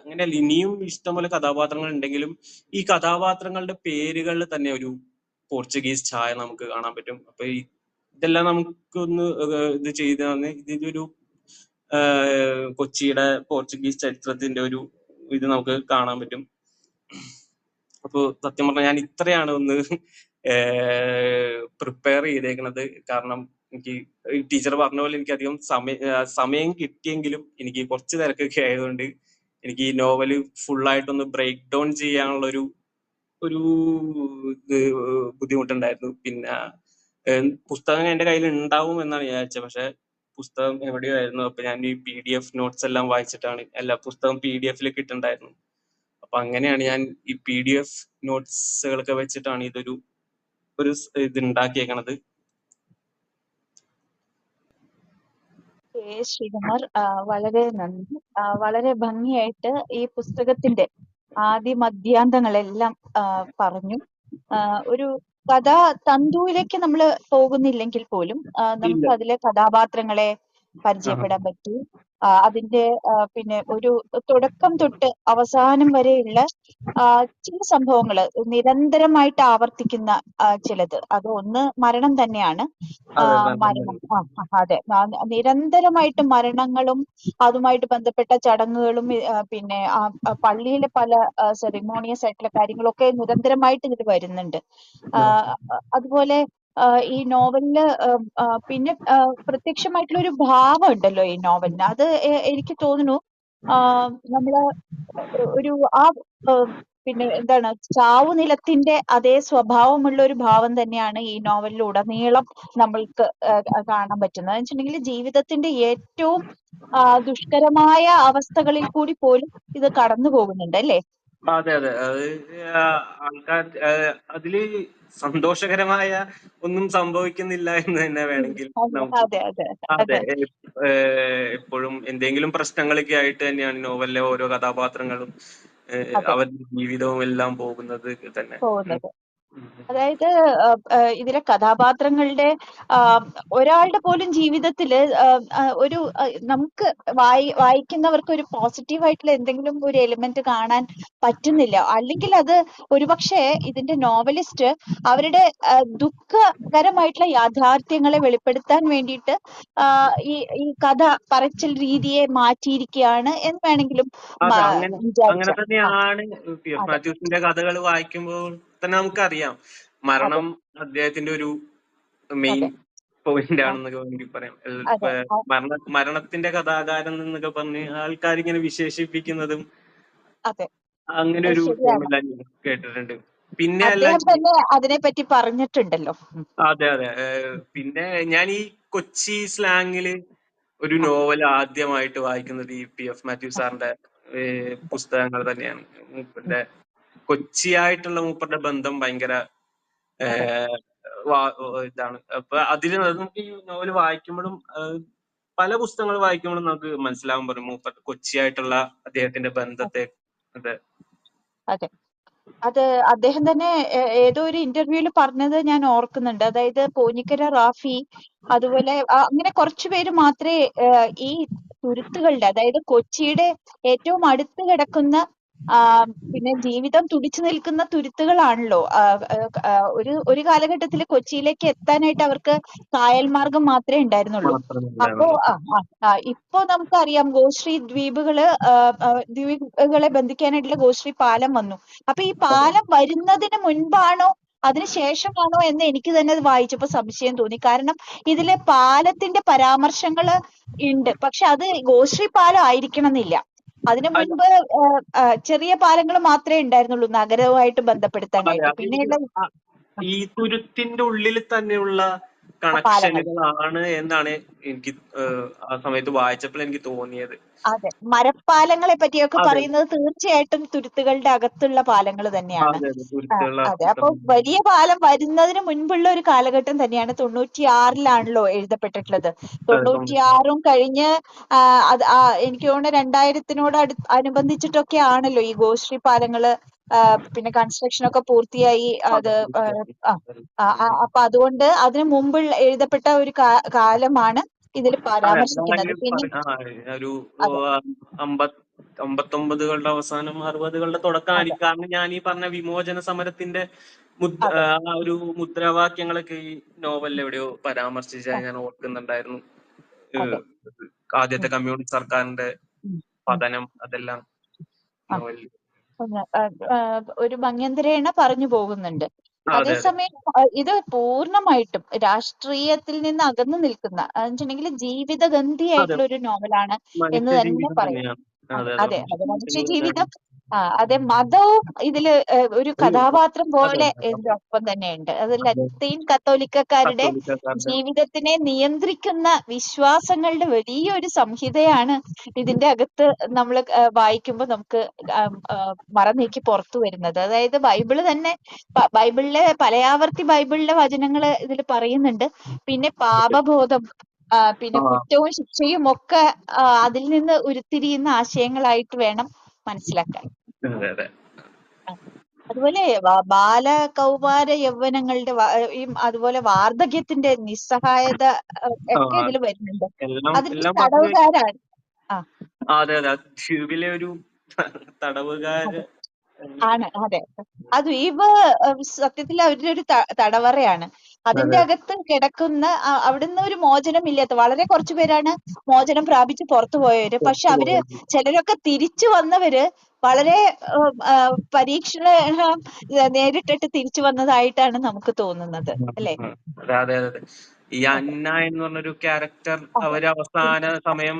അങ്ങനെ ഇനിയും ഇഷ്ടംപോലെ കഥാപാത്രങ്ങൾ ഉണ്ടെങ്കിലും ഈ കഥാപാത്രങ്ങളുടെ പേരുകളിൽ തന്നെ ഒരു പോർച്ചുഗീസ് ഛായ നമുക്ക് കാണാൻ പറ്റും. അപ്പൊ ഇതെല്ലാം നമുക്കൊന്ന് ഇത് ചെയ്താണ് ഇതിലൊരു കൊച്ചിയുടെ പോർച്ചുഗീസ് ചരിത്രത്തിന്റെ ഒരു ഇത് നമുക്ക് കാണാൻ പറ്റും. അപ്പൊ സത്യം പറഞ്ഞാൽ ഞാൻ ഇത്രയാണ് ഒന്ന് പ്രിപ്പയർ ചെയ്തേക്കുന്നത്. കാരണം എനിക്ക് ടീച്ചർ പറഞ്ഞ പോലെ എനിക്ക് അധികം സമയം കിട്ടിയെങ്കിലും എനിക്ക് കുറച്ച് തിരക്കൊക്കെ ആയതുകൊണ്ട് എനിക്ക് ഈ നോവല് ഫുള്ളായിട്ടൊന്ന് ബ്രേക്ക് ഡൗൺ ചെയ്യാനുള്ള ഒരു ബുദ്ധിമുട്ടുണ്ടായിരുന്നു. പിന്നെ പുസ്തകം എൻ്റെ കയ്യിൽ ഉണ്ടാവും എന്നാണ് വിചാരിച്ചത്. പക്ഷെ പുസ്തകം എവിടെയോ ആയിരുന്നു. അപ്പൊ ഞാൻ ഈ PDF നോട്ട്സ് എല്ലാം വായിച്ചിട്ടാണ്, പുസ്തകം PDF കിട്ടുന്നുണ്ടായിരുന്നു. അപ്പൊ അങ്ങനെയാണ് ഞാൻ ഈ PDF നോട്ട്സുകളൊക്കെ വെച്ചിട്ടാണ് ഒരു ഇത് ഉണ്ടാക്കിയേക്കണത്. ശ്രീകുമാർ, വളരെ നന്ദി. വളരെ ഭംഗിയായിട്ട് ഈ പുസ്തകത്തിന്റെ ആദ്യ മധ്യാന്തങ്ങളെല്ലാം പറഞ്ഞു. ഒരു കഥാ തന്തുവിലേക്ക് നമ്മൾ പോകുന്നില്ലെങ്കിൽ പോലും നമുക്ക് അതിലെ കഥാപാത്രങ്ങളെ പരിചയപ്പെടാൻ പറ്റി. അതിന്റെ പിന്നെ ഒരു തുടക്കം തൊട്ട് അവസാനം വരെയുള്ള ചില സംഭവങ്ങൾ നിരന്തരമായിട്ട് ആവർത്തിക്കുന്ന ചിലത്, അത് ഒന്ന് മരണം തന്നെയാണ്. മരണം, അതെ, നിരന്തരമായിട്ട് മരണങ്ങളും അതുമായിട്ട് ബന്ധപ്പെട്ട ചടങ്ങുകളും പിന്നെ പള്ളിയിലെ പല സെറിമോണിയസ് ആയിട്ടുള്ള കാര്യങ്ങളൊക്കെ നിരന്തരമായിട്ട് ഇതിൽ വരുന്നുണ്ട്. അതുപോലെ ഈ നോവലില് പിന്നെ പ്രത്യക്ഷമായിട്ടുള്ള ഒരു ഭാവം ഉണ്ടല്ലോ ഈ നോവലിന്. അത് എനിക്ക് തോന്നുന്നു നമ്മള് ഒരു പിന്നെ എന്താണ്, ചാവുനിലത്തിന്റെ അതേ സ്വഭാവമുള്ള ഒരു ഭാവം തന്നെയാണ് ഈ നോവലിലുടനീളം നമ്മൾക്ക് കാണാൻ പറ്റുന്നത്. എന്ന് വെച്ചിട്ടുണ്ടെങ്കിൽ ജീവിതത്തിന്റെ ഏറ്റവും ദുഷ്കരമായ അവസ്ഥകളിൽ കൂടി പോലും ഇത് കടന്നു പോകുന്നുണ്ട് അല്ലേ? അതെ അതെ, അത് ആൾക്കാർ അതില് സന്തോഷകരമായ ഒന്നും സംഭവിക്കുന്നില്ല എന്ന് തന്നെ വേണമെങ്കിൽ നമുക്ക്. അതെ അതെ അതെ, എപ്പോഴും എന്തെങ്കിലും പ്രശ്നങ്ങളൊക്കെ ആയിട്ട് തന്നെയാണ് നോവലിലെ ഓരോ കഥാപാത്രങ്ങളും അവരുടെ ജീവിതവും എല്ലാം പോകുന്നത് തന്നെ. അതായത് ഇതിലെ കഥാപാത്രങ്ങളുടെ ഒരാളുടെ പോലും ജീവിതത്തില് ഒരു നമുക്ക് വായിക്കുന്നവർക്ക് ഒരു പോസിറ്റീവ് ആയിട്ടുള്ള എന്തെങ്കിലും ഒരു എലിമെന്റ് കാണാൻ പറ്റുന്നില്ല. അല്ലെങ്കിൽ അത് ഒരുപക്ഷെ ഇതിന്റെ നോവലിസ്റ്റ് അവരുടെ ദുഃഖകരമായിട്ടുള്ള യാഥാർത്ഥ്യങ്ങളെ വെളിപ്പെടുത്താൻ വേണ്ടിയിട്ട് ഈ കഥ പറച്ചിൽ രീതിയെ മാറ്റിയിരിക്കുകയാണ് എന്ന് വേണമെങ്കിലും അങ്ങനെ തന്നെയാണ്. P.F. മാത്യൂസിന്റെ കഥകൾ വായിക്കുമ്പോൾ തന്നെ നമുക്കറിയാം മരണം അദ്ദേഹത്തിന്റെ ഒരു മെയിൻ പോയിന്റ് ആണെന്നൊക്കെ വേണമെങ്കിൽ പറയാം. മരണത്തിന്റെ കഥാകാരൻ എന്നൊക്കെ പറഞ്ഞ് ആൾക്കാരിങ്ങനെ വിശേഷിപ്പിക്കുന്നതും അങ്ങനെ ഒരു കേട്ടിട്ടുണ്ട്. പിന്നെ അദ്ദേഹം തന്നെ അതിനെപ്പറ്റി പറഞ്ഞിട്ടുണ്ടല്ലോ. അതെ അതെ. പിന്നെ ഞാൻ ഈ കൊച്ചി സ്ലാങ്ങില് ഒരു നോവൽ ആദ്യമായിട്ട് വായിക്കുന്നത് ഈ P.F. മാത്യു സാറിന്റെ പുസ്തകങ്ങൾ തന്നെയാണ്. മൂപ്പരുടെ കൊച്ചിയായിട്ടുള്ള മൂപ്പരുടെ ബന്ധം ഭയങ്കര ഇതാണ്. അപ്പൊ അതിൽ നമുക്ക് ഈ നോവൽ വായിക്കുമ്പോഴും പല പുസ്തകങ്ങൾ വായിക്കുമ്പോഴും നമുക്ക് മനസ്സിലാവാൻ പറയും മൂപ്പർ കൊച്ചിയായിട്ടുള്ള അദ്ദേഹത്തിന്റെ ബന്ധത്തെ. അതെ, അത് അദ്ദേഹം തന്നെ ഏതോ ഒരു ഇന്റർവ്യൂവിൽ പറഞ്ഞത് ഞാൻ ഓർക്കുന്നുണ്ട്. അതായത് പോഞ്ഞിക്കര റാഫി, അതുപോലെ അങ്ങനെ കുറച്ചു പേര് മാത്രമേ ഈ തുരുത്തുകളുടെ, അതായത് കൊച്ചിയുടെ ഏറ്റവും അടുത്ത് കിടക്കുന്ന പിന്നെ ജീവിതം തുടിച്ചു നിൽക്കുന്ന തുരുത്തുകളാണല്ലോ. ഒരു കാലഘട്ടത്തിൽ കൊച്ചിയിലേക്ക് എത്താനായിട്ട് അവർക്ക് കായൽ മാർഗം മാത്രമേ ഉണ്ടായിരുന്നുള്ളൂ. അപ്പോ ഇപ്പോ നമുക്കറിയാം ഗോശ്രീ ദ്വീപുകളെ ബന്ധിക്കാനായിട്ടുള്ള ഗോശ്രീ പാലം വന്നു. അപ്പൊ ഈ പാലം വരുന്നതിന് മുൻപാണോ അതിനുശേഷമാണോ എന്ന് എനിക്ക് തന്നെ അത് വായിച്ചപ്പോ സംശയം തോന്നി. കാരണം ഇതിലെ പാലത്തിന്റെ പരാമർശങ്ങൾ ഉണ്ട്, പക്ഷെ അത് ഗോശ്രീ പാലം ആയിരിക്കണം എന്നില്ല. അതിനു മുൻപ് ചെറിയ പാലങ്ങൾ മാത്രമേ ഉണ്ടായിരുന്നുള്ളൂ നഗരവുമായിട്ട് ബന്ധപ്പെടുത്താനായിട്ട്. പിന്നെയുള്ള ഈ തുരുത്തിന്റെ ഉള്ളിൽ തന്നെയുള്ള പാലങ്ങൾ. കണക്ഷനുകളാണ് എന്നാണ് എനിക്ക് ആ സമയത്ത് വായിച്ചപ്പോൾ എനിക്ക് തോന്നിയത്. അതെ, മരപ്പാലങ്ങളെ പറ്റിയൊക്കെ അതെ പറയുന്നത് തീർച്ചയായിട്ടും തുരുത്തുകളുടെ അകത്തുള്ള പാലങ്ങൾ തന്നെയാണ്. അതെ അതെ തുരുത്തുകളുടെ അതെ, അപ്പൊ വലിയ പാലം വരുന്നതിന് മുൻപുള്ള ഒരു കാലഘട്ടം തന്നെയാണ്. 96-ലാണല്ലോ എഴുതപ്പെട്ടിട്ടുള്ളത്. അതെ 96-ഉം കഴിഞ്ഞ് അത് എനിക്ക് തോന്നുന്നു 2000-നോട് അനുബന്ധിച്ചിട്ടൊക്കെ ആണല്ലോ ഈ ഗോശ്രീ പാലങ്ങള് പിന്നെ കൺസ്ട്രക്ഷൻ ഒക്കെ പൂർത്തിയായി. അത് അപ്പൊ അതുകൊണ്ട് അതിനു മുമ്പ് എഴുതപ്പെട്ട ഒരു കാലമാണ് ഇതിൽ അതെ പരാമർശിക്കുന്നത്. പിന്നെ ഒരു അതെ 59കളുടെ അവസാനം 60കളുടെ അതെ തുടക്കമായിരിക്കും. കാരണം ഞാൻ ഈ പറഞ്ഞ വിമോചന സമരത്തിന്റെ അതെ ആ ഒരു മുദ്രാവാക്യങ്ങളൊക്കെ ഈ നോവലിൽ എവിടെയോ പരാമർശിച്ചായി ഞാൻ ഓർക്കുന്നുണ്ടായിരുന്നു. അതെ ആദ്യത്തെ കമ്മ്യൂണിസ്റ്റ് സർക്കാരിന്റെ ഉം. പതനം അതെല്ലാം ആ, നോവലിൽ. ഒരു ഭംഗ്യന്തരേണ പറഞ്ഞു പോകുന്നുണ്ട്. അതെ അതെ അതേസമയം ഇത് പൂർണ്ണമായിട്ടും രാഷ്ട്രീയത്തിൽ നിന്ന് അകന്നു നിൽക്കുന്ന വെച്ചിട്ടുണ്ടെങ്കിൽ അതെ ജീവിതഗന്ധിയായിട്ടുള്ള ഒരു നോവലാണ് എന്ന് മനുഷ്യ തന്നെ ജീവിതം പറയാം. തന്നെയാണ്. അതെ അതെ അതെ അതെ അതെ, മനുഷ്യ ജീവിതം. മനുഷ്യജീവിതം. അതെ, മതവും ഇതില് ഒരു കഥാപാത്രം അതെ പോലെ അതെ ഇതിന്റെ ഒപ്പം തന്നെയുണ്ട്. അത് അതെ ലത്തീൻ കത്തോലിക്കക്കാരുടെ കത്തോലിക്കക്കാരുടെ ജീവിതത്തിനെ നിയന്ത്രിക്കുന്ന വിശ്വാസങ്ങളുടെ വലിയൊരു സംഹിതയാണ് ഇതിന്റെ അകത്ത് നമ്മൾ വായിക്കുമ്പോൾ നമുക്ക് മറനീക്കി പുറത്തു വരുന്നത്. അതായത് ബൈബിള് തന്നെ ബൈബിളിലെ പലയാവർത്തി ബൈബിളിലെ വചനങ്ങള് ഇതിൽ പറയുന്നുണ്ട്. പിന്നെ പാപബോധം, പിന്നെ ആ കുറ്റവും ശിക്ഷയും ഒക്കെ അതിൽ നിന്ന് ഉരുത്തിരിയുന്ന ആശയങ്ങളായിട്ട് വേണം മനസ്സിലാക്കാൻ. അതെ അതെ അതുപോലെ ബാല കൗമാര യൗവനങ്ങളുടെ അതുപോലെ വാർദ്ധക്യത്തിന്റെ നിസ്സഹായത ആ ഒക്കെ ഇതിൽ വരുന്നുണ്ട്. എല്ലാം അതിന്റെ എല്ലാം പറഞ്ഞ് തടവുകാരാണ്. ആ അതെ അതെ ദ്വീപിലെ ഒരു തടവുകാര്. ആണ്, അതെ. ആ ദ്വീപ് സത്യത്തിൽ അവരുടെ ഒരു തടവറയാണ്. അതിന്റെ അതെ അകത്ത് കിടക്കുന്ന അവിടുന്ന് ഒരു മോചനമില്ലാത്ത വളരെ കുറച്ചു പേരാണ് മോചനം പ്രാപിച്ച് പുറത്തു പോയവര്. പക്ഷെ അവര് ചിലരൊക്കെ തിരിച്ചു വന്നവര് വളരെ പരീക്ഷണം നേരിട്ടിട്ട് തിരിച്ചു വന്നതായിട്ടാണ് നമുക്ക് തോന്നുന്നത്, അല്ലെ? അതെ അതെ അതെ ഈ അതെ അന്ന എന്ന് പറഞ്ഞൊരു ക്യാരക്ടർ അതെ അവര് അവസാന സമയം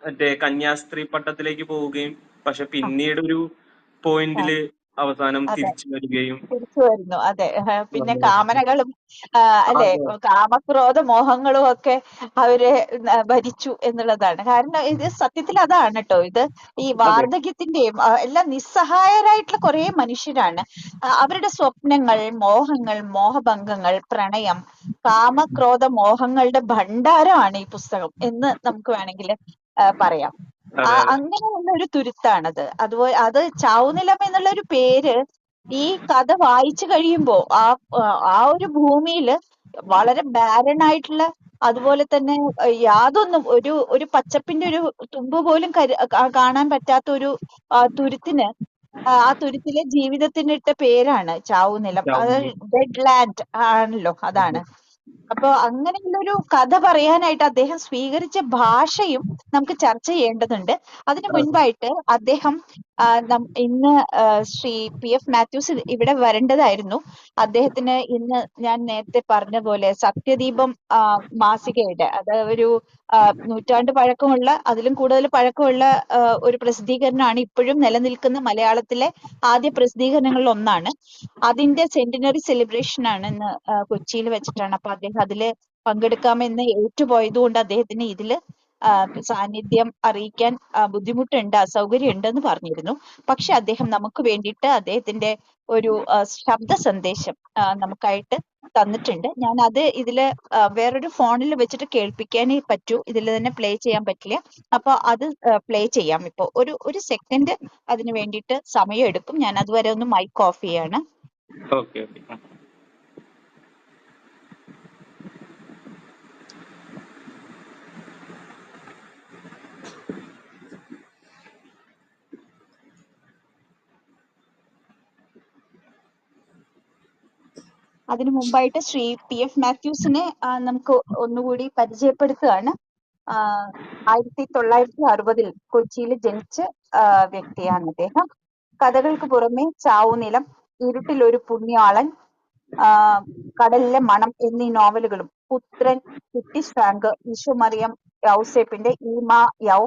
മറ്റേ കന്യാസ്ത്രീ പട്ടത്തിലേക്ക് പോവുകയും പക്ഷെ ആ, പിന്നീട് ഒരു ആ, പോയിന്റില് അവസാനം അതെ, തിരിച്ചു വരികയും. തിരിച്ചു വരുന്നു. അതെ, പിന്നെ അതെ കാമനകളും അല്ലെ, അതെ കാമക്രോധ മോഹങ്ങളും ഒക്കെ അവരെ ഭരിച്ചു എന്നുള്ളതാണ്. കാരണം ഇത് സത്യത്തിൽ അതാണ് കേട്ടോ. ഇത് ഈ അതെ വാർദ്ധക്യത്തിന്റെയും എല്ലാം നിസ്സഹായരായിട്ടുള്ള കുറെ മനുഷ്യരാണ്. അവരുടെ സ്വപ്നങ്ങൾ, മോഹങ്ങൾ, മോഹഭംഗങ്ങൾ, പ്രണയം, കാമക്രോധ മോഹങ്ങളുടെ ഭണ്ഡാരമാണ് ഈ പുസ്തകം എന്ന് നമുക്ക് വേണമെങ്കിൽ പറയാം. അതെ അതെ അങ്ങനെയുള്ള ഒരു തുരുത്താണത്. അതുപോലെ അത് ചാവുനിലം എന്നുള്ള ഒരു പേര് ഈ കഥ വായിച്ചു കഴിയുമ്പോ ആ ഒരു ഭൂമിയില് വളരെ ബാരൻ ആയിട്ടുള്ള, അതുപോലെ തന്നെ യാതൊന്നും ഒരു പച്ചപ്പിന്റെ ഒരു തുമ്പ് പോലും കാണാൻ പറ്റാത്ത ഒരു തുരുത്തിന് ആ തുരുത്തിലെ ജീവിതത്തിന് ഇട്ട പേരാണ് ചാവുനിലം. അത് ഡെഡ് ലാൻഡ് ആണല്ലോ, അതാണ്. അപ്പൊ അങ്ങനെയുള്ളൊരു കഥ പറയാനായിട്ട് അദ്ദേഹം സ്വീകരിച്ച ഭാഷയും നമുക്ക് ചർച്ച ചെയ്യേണ്ടതുണ്ട്. അതിനു മുൻപായിട്ട് അദ്ദേഹം ഇന്ന് ശ്രീ PF മാത്യൂസ് ഇവിടെ വരേണ്ടതായിരുന്നു. അദ്ദേഹത്തിന് ഇന്ന് ഞാൻ നേരത്തെ പറഞ്ഞ പോലെ സത്യദീപം മാസികയുടെ, അത് ഒരു നൂറ്റാണ്ട് പഴക്കമുള്ള, അതിലും കൂടുതൽ പഴക്കമുള്ള ഒരു പ്രസിദ്ധീകരണമാണ്. ഇപ്പോഴും നിലനിൽക്കുന്ന മലയാളത്തിലെ ആദ്യ പ്രസിദ്ധീകരണങ്ങളിൽ ഒന്നാണ്. അതിന്റെ സെന്റിനറി സെലിബ്രേഷൻ ആണ് ഇന്ന് കൊച്ചിയിൽ വെച്ചിട്ടാണ്. അപ്പൊ അദ്ദേഹം അതില് പങ്കെടുക്കാമെന്ന് ഏറ്റുപോയത് കൊണ്ട് അദ്ദേഹത്തിന് ഇതില് സാന്നിധ്യം അറിയിക്കാൻ ബുദ്ധിമുട്ടുണ്ട്, അസൗകര്യം ഉണ്ടെന്ന് പറഞ്ഞിരുന്നു. പക്ഷെ അദ്ദേഹം നമുക്ക് വേണ്ടിയിട്ട് അദ്ദേഹത്തിന്റെ ഒരു ശബ്ദ സന്ദേശം നമുക്കായിട്ട് തന്നിട്ടുണ്ട്. ഞാൻ അത് ഇതില് വേറൊരു ഫോണിൽ വെച്ചിട്ട് കേൾപ്പിക്കാനേ പറ്റൂ, ഇതിൽ തന്നെ പ്ലേ ചെയ്യാൻ പറ്റില്ല. അപ്പൊ അത് പ്ലേ ചെയ്യാം. ഇപ്പൊ ഒരു സെക്കൻഡ് അതിന് വേണ്ടിയിട്ട് സമയം എടുക്കും. ഞാൻ അതുവരെ ഒന്ന് മൈക്ക് ഓഫ് ചെയ്യാണ്. ഓക്കെ ഓക്കെ അതിനു മുമ്പായിട്ട് ശ്രീ PF മാത്യൂസിനെ നമുക്ക് ഒന്നുകൂടി പരിചയപ്പെടുത്തുകയാണ്. 1960 കൊച്ചിയിൽ ജനിച്ച വ്യക്തിയാണ് അദ്ദേഹം. കഥകൾക്ക് പുറമെ ചാവുനിലം, ഇരുട്ടിലൊരു പുണ്യാളൻ, കടലിലെ മണം എന്നീ നോവലുകളും, പുത്രൻ, കുട്ടിശ്രാങ്ക്, വിശ്വമറിയം യൗസേപ്പിന്റെ ഈമ യൗ,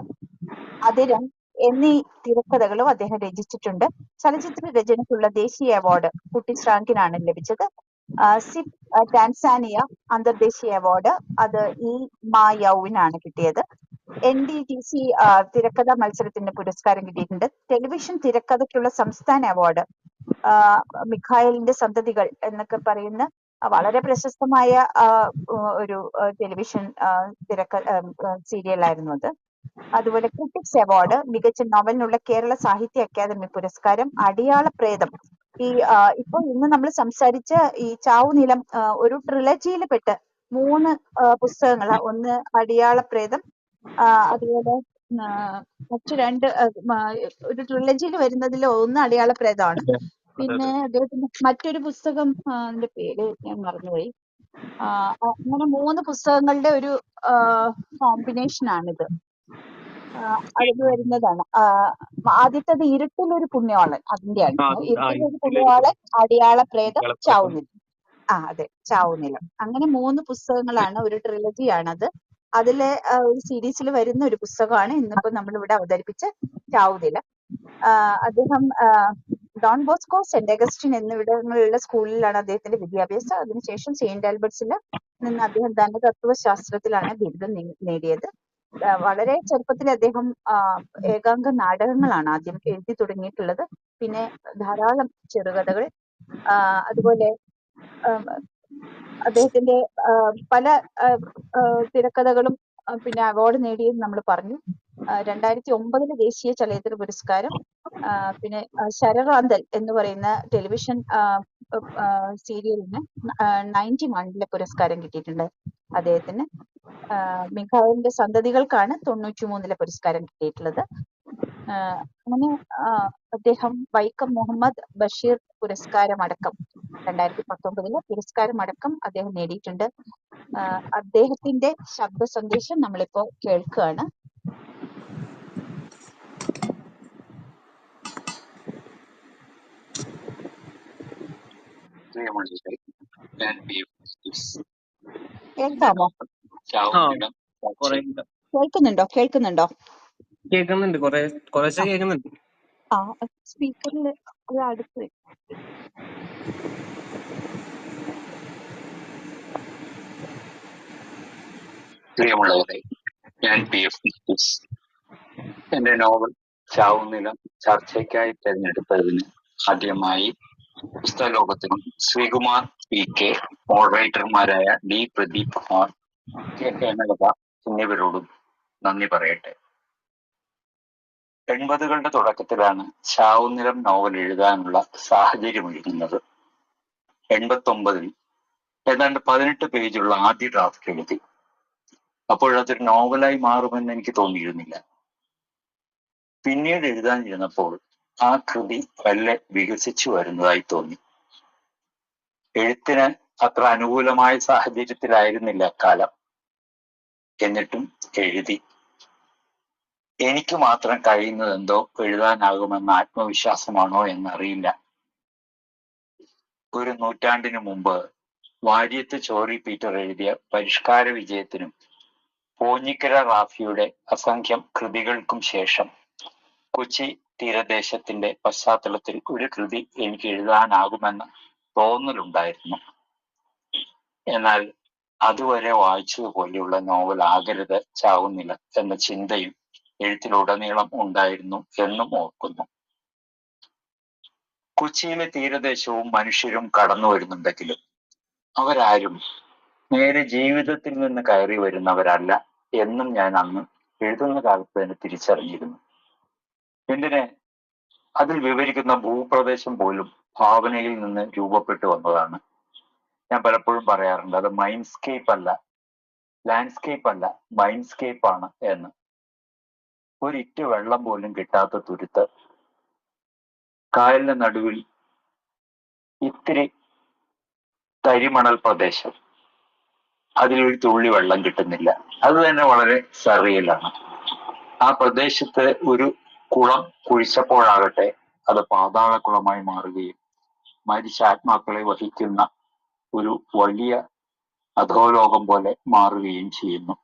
അതിരൻ എന്നീ തിരക്കഥകളും അദ്ദേഹം രചിച്ചിട്ടുണ്ട്. ചലച്ചിത്ര രചനയ്ക്കുള്ള ദേശീയ അവാർഡ് കുട്ടിശ്രാങ്കിനാണ് ലഭിച്ചത്. സിപ് ടാൻസാനിയ അന്തർദേശീയ അവാർഡ് അത് ഈ മായൌവിനാണ് കിട്ടിയത്. NDTC തിരക്കഥ മത്സരത്തിന്റെ പുരസ്കാരം കിട്ടിയിട്ടുണ്ട്. ടെലിവിഷൻ തിരക്കഥയ്ക്കുള്ള സംസ്ഥാന അവാർഡ് മിഖായലിന്റെ സന്തതികൾ എന്നൊക്കെ പറയുന്ന വളരെ പ്രശസ്തമായ ഒരു ടെലിവിഷൻ സീരിയലായിരുന്നു അത്. അതുപോലെ ക്രിട്ടിക്സ് അവാർഡ്, മികച്ച നോവലിനുള്ള കേരള സാഹിത്യ അക്കാദമി പുരസ്കാരം, അടിയാള പ്രേതം. ഈ ഇപ്പൊ ഇന്ന് നമ്മൾ സംസാരിച്ച ഈ ചാവുനിലം ഒരു ട്രിലജിയിൽ പെട്ട് 3 പുസ്തകങ്ങൾ, ഒന്ന് അടിയാള പ്രേതം, അതുപോലെ മറ്റു 2 ഒരു ട്രിലജിയിൽ വരുന്നതിൽ ഒന്ന് അടിയാള പ്രേതമാണ്. പിന്നെ അദ്ദേഹത്തിന്റെ മറ്റൊരു പുസ്തകം അതിന്റെ പേര് ഞാൻ മറന്നുപോയി. അങ്ങനെ 3 പുസ്തകങ്ങളുടെ ഒരു കോമ്പിനേഷൻ ആണിത്. അതിൽ വരുന്നതാണ്. ആദ്യത്തേത് ഇരുട്ടിലൊരു പുണ്യവാളൻ, അതിന്റെയാണ്. ഇരുട്ടിലൊരു പുണ്യവാളൻ, അടിയാള പ്രേതം, ചാവുനിലം. അതെ, ചാവുനിലം. അങ്ങനെ 3 പുസ്തകങ്ങളാണ്, ഒരു ട്രിലജിയാണത്. അതിലെ ഒരു സീരീസിൽ വരുന്ന ഒരു പുസ്തകമാണ് ഇന്നിപ്പോ നമ്മളിവിടെ അവതരിപ്പിച്ച ചാവുനിലം. അദ്ദേഹം ഡോൺ ബോസ്കോ, സെന്റ് അഗസ്റ്റിൻ എന്നിവിടങ്ങളിലുള്ള സ്കൂളിലാണ് അദ്ദേഹത്തിന്റെ വിദ്യാഭ്യാസം. അതിനുശേഷം സെയിന്റ് ആൽബർട്ട്സിൽ നിന്ന് അദ്ദേഹം ധനതത്വശാസ്ത്രത്തിലാണ് ബിരുദം നേടിയത്. വളരെ ചെറുപ്പത്തിൽ അദ്ദേഹം ഏകാംഗ നാടകങ്ങളാണ് ആദ്യം എഴുതി തുടങ്ങിയിട്ടുള്ളത്. പിന്നെ ധാരാളം ചെറുകഥകൾ, അതുപോലെ അദ്ദേഹത്തിന്റെ പല തിരക്കഥകളും പിന്നെ അവാർഡ് നേടിയത് നമ്മൾ പറഞ്ഞു. 2009 ദേശീയ ചലച്ചിത്ര പുരസ്കാരം, പിന്നെ ശരറാന്തൽ എന്ന് പറയുന്ന ടെലിവിഷൻ സീരിയലിന് 91 പുരസ്കാരം കിട്ടിയിട്ടുണ്ട് അദ്ദേഹത്തിന്. മിഖായലിന്റെ സന്തതികൾക്കാണ് 93 പുരസ്കാരം കിട്ടിയിട്ടുള്ളത്. അങ്ങനെ അദ്ദേഹം വൈക്കം മുഹമ്മദ് ബഷീർ പുരസ്കാരമടക്കം 2019 പുരസ്കാരമടക്കം അദ്ദേഹം നേടിയിട്ടുണ്ട്. അദ്ദേഹത്തിന്റെ ശബ്ദ സന്ദേശം നമ്മളിപ്പോ കേൾക്കുകയാണ്. കേൾക്കാമോ? കേൾക്കുന്നുണ്ടോ? കേൾക്കുന്നുണ്ട്, കുറേശ്ശെ കേൾക്കുന്നുണ്ട്. സ്പീക്കറിൽ അടുത്ത്. പ്രിയമുള്ളവരെ, ഞാൻ PF നിക്കോസ്. എന്റെ നോവൽ ചാവുനിലം ചർച്ചയ്ക്കായി തിരഞ്ഞെടുത്തതിന് ആദ്യമായി പുസ്തകലോകത്തിനും Sreekumar PK, മോഡറേറ്റർമാരായ D Pradeep Kumar, K Hemalatha എന്നിവരോടും നന്ദി പറയട്ടെ. 80കളുടെ തുടക്കത്തിലാണ് ചാവുനിലം നോവൽ എഴുതാനുള്ള സാഹചര്യം ഒരുങ്ങുന്നത്. 89-ൽ ഏതാണ്ട് 18 പേജുള്ള ആദ്യ ഡ്രാഫ്റ്റ് എഴുതി. അപ്പോഴതൊരു നോവലായി മാറുമെന്ന് എനിക്ക് തോന്നിയിരുന്നില്ല. പിന്നീട് എഴുതാനിരുന്നപ്പോൾ ആ കൃതി വല്ല വികസിച്ചു വരുന്നതായി തോന്നി. എഴുത്തിന് അത്ര അനുകൂലമായ സാഹചര്യത്തിലായിരുന്നില്ല അക്കാലം. എന്നിട്ടും എഴുതി. എനിക്ക് മാത്രം കഴിയുന്നതെന്തോ എഴുതാനാകുമെന്ന ആത്മവിശ്വാസമാണോ എന്നറിയില്ല. ഒരു നൂറ്റാണ്ടിനു മുമ്പ് വാര്യത്ത് ചോറി പീറ്റർ എഴുതിയ പരിഷ്കാര വിജയത്തിനും പോഞ്ഞിക്കര റാഫിയുടെ അസംഖ്യം കൃതികൾക്കും ശേഷം കൊച്ചി തീരദേശത്തിന്റെ പശ്ചാത്തലത്തിൽ ഒരു കൃതി എനിക്ക് എഴുതാനാകുമെന്ന തോന്നലുണ്ടായിരുന്നു. എന്നാൽ അതുവരെ വായിച്ചതുപോലെയുള്ള നോവൽ ആകരുത് ചാവുനിലം എന്ന ചിന്തയും എഴുത്തിലുടനീളം ഉണ്ടായിരുന്നു എന്നും ഓർക്കുന്നു. കൊച്ചിയിലെ തീരദേശവും മനുഷ്യരും കടന്നു വരുന്നുണ്ടെങ്കിലും അവരാരും നേരെ ജീവിതത്തിൽ നിന്ന് കയറി വരുന്നവരല്ല എന്നും ഞാൻ അന്ന് എഴുതുന്ന കാലത്ത് തന്നെ തിരിച്ചറിഞ്ഞിരുന്നു. എന്തിന്, അതിൽ വിവരിക്കുന്ന ഭൂപ്രദേശം പോലും ഭാവനയിൽ നിന്ന് രൂപപ്പെട്ടു വന്നതാണ്. ഞാൻ പലപ്പോഴും പറയാറുണ്ട്, അത് മൈൻഡ്സ്കേപ്പ് അല്ല, ലാൻഡ്സ്കേപ്പ് അല്ല, മൈൻഡ്സ്കേപ്പ് ആണ് എന്ന്. ഒരിറ്റ് വെള്ളം പോലും കിട്ടാത്ത തുരുത്ത്, കായലിന്റെ നടുവിൽ ഇത്തിരി തരിമണൽ പ്രദേശം, അതിലൊരു തുള്ളി വെള്ളം കിട്ടുന്നില്ല. അത് തന്നെ വളരെ സറിയലാണ്. ആ പ്രദേശത്ത് ഒരു കുളം കുഴിച്ചപ്പോഴാകട്ടെ അത് പാതാളക്കുളമായി മാറുകയും മരിച്ച ആത്മാക്കളെ വഹിക്കുന്ന ഒരു വലിയ അധോലോകം പോലെ മാറുകയും ചെയ്യുന്നു.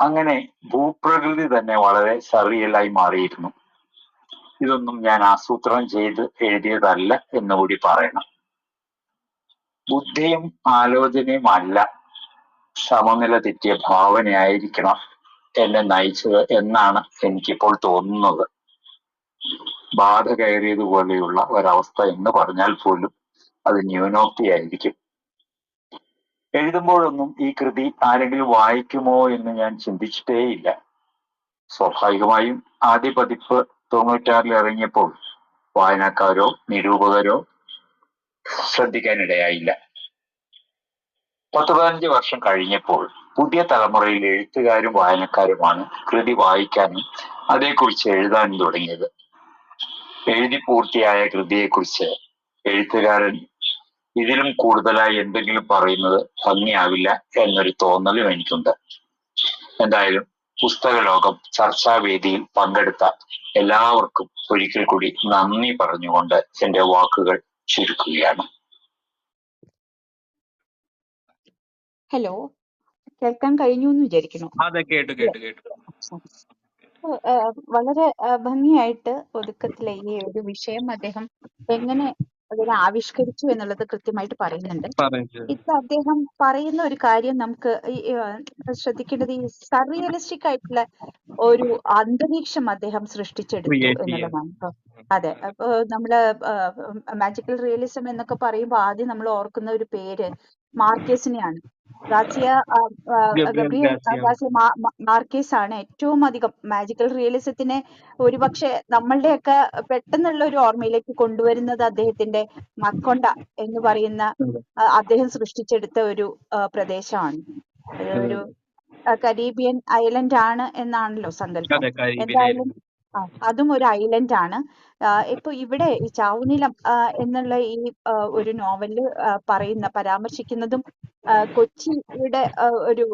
അങ്ങനെ ഭൂപ്രകൃതി തന്നെ വളരെ സറിയലായി മാറിയിരുന്നു. ഇതൊന്നും ഞാൻ ആസൂത്രണം ചെയ്ത് എഴുതിയതല്ല എന്നുകൂടി പറയണം. ബുദ്ധിയും ആലോചനയും അല്ല സമനില തെറ്റിയ ഭാവനയായിരിക്കണം എന്നെ നയിച്ചത് എന്നാണ് എനിക്കിപ്പോൾ തോന്നുന്നത്. ബാധ കയറിയതുപോലെയുള്ള ഒരവസ്ഥ എന്ന് പറഞ്ഞാൽ പോലും അത് ന്യൂനോക്തിയായിരിക്കും. എഴുതുമ്പോഴൊന്നും ഈ കൃതി ആരെങ്കിലും വായിക്കുമോ എന്ന് ഞാൻ ചിന്തിച്ചിട്ടേയില്ല. സ്വാഭാവികമായും ആദ്യ പതിപ്പ് 96 ഇറങ്ങിയപ്പോൾ വായനക്കാരോ നിരൂപകരോ ശ്രദ്ധിക്കാനിടയായില്ല. 10-15 വർഷം കഴിഞ്ഞപ്പോൾ പുതിയ തലമുറയിൽ എഴുത്തുകാരും വായനക്കാരുമാണ് കൃതി വായിക്കാനും അതേക്കുറിച്ച് എഴുതാനും തുടങ്ങിയത്. എഴുതി പൂർത്തിയായ കൃതിയെക്കുറിച്ച് എഴുത്തുകാരൻ ഇതിലും കൂടുതലായി എന്തെങ്കിലും പറയുന്നത് ഭംഗിയാവില്ല എന്നൊരു തോന്നലും എനിക്കുണ്ട്. എന്തായാലും പുസ്തക ലോകം ചർച്ചാവേദിയിൽ പങ്കെടുത്ത എല്ലാവർക്കും ഒരിക്കൽ കൂടി നന്ദി പറഞ്ഞുകൊണ്ട് എന്റെ വാക്കുകൾ ചുരുക്കുകയാണ്. ഹലോ, കേൾക്കാൻ കഴിഞ്ഞു എന്ന് വിചാരിക്കുന്നു. അതെ, കേട്ടു. വളരെ ഭംഗിയായിട്ട് ഒതുക്കത്തിലെ ഈ ഒരു വിഷയം അദ്ദേഹം എങ്ങനെ അതിനെ ആവിഷ്കരിച്ചു എന്നുള്ളത് കൃത്യമായിട്ട് പറയുന്നുണ്ട്. ഇപ്പൊ അദ്ദേഹം പറയുന്ന ഒരു കാര്യം നമുക്ക് ശ്രദ്ധിക്കേണ്ടത് ഈ സർറിയലിസ്റ്റിക് ആയിട്ടുള്ള ഒരു അന്തരീക്ഷം അദ്ദേഹം സൃഷ്ടിച്ചെടുത്തു എന്നുള്ളതാണ്. ഇപ്പൊ അതെ, അപ്പൊ നമ്മള് മാജിക്കൽ റിയലിസം എന്നൊക്കെ പറയുമ്പോൾ ആദ്യം നമ്മൾ ഓർക്കുന്ന ഒരു പേര് മാർക്കേസിനെയാണ്. ഗബ്രിയേൽ ഗാർസിയ മാർക്കേസ് ആണ് ഏറ്റവും അധികം മാജിക്കൽ റിയലിസത്തിനെ ഒരുപക്ഷെ നമ്മളുടെയൊക്കെ പെട്ടെന്നുള്ള ഒരു ഓർമ്മയിലേക്ക് കൊണ്ടുവരുന്നത് അദ്ദേഹത്തിന്റെ മക്കൊണ്ട എന്ന് പറയുന്ന അദ്ദേഹം സൃഷ്ടിച്ചെടുത്ത ഒരു പ്രദേശമാണ്. ഒരു കരീബിയൻ ഐലൻഡ് ആണ് എന്നാണല്ലോ സങ്കല്പം. എന്തായാലും അതും ഒരു ഐലൻഡ് ആണ്. ഇപ്പൊ ഇവിടെ ഈ ചാവുനിലം എന്നുള്ള ഈ ഒരു നോവലില് പരാമർശിക്കുന്നതും കൊച്ചിയുടെ ഒരു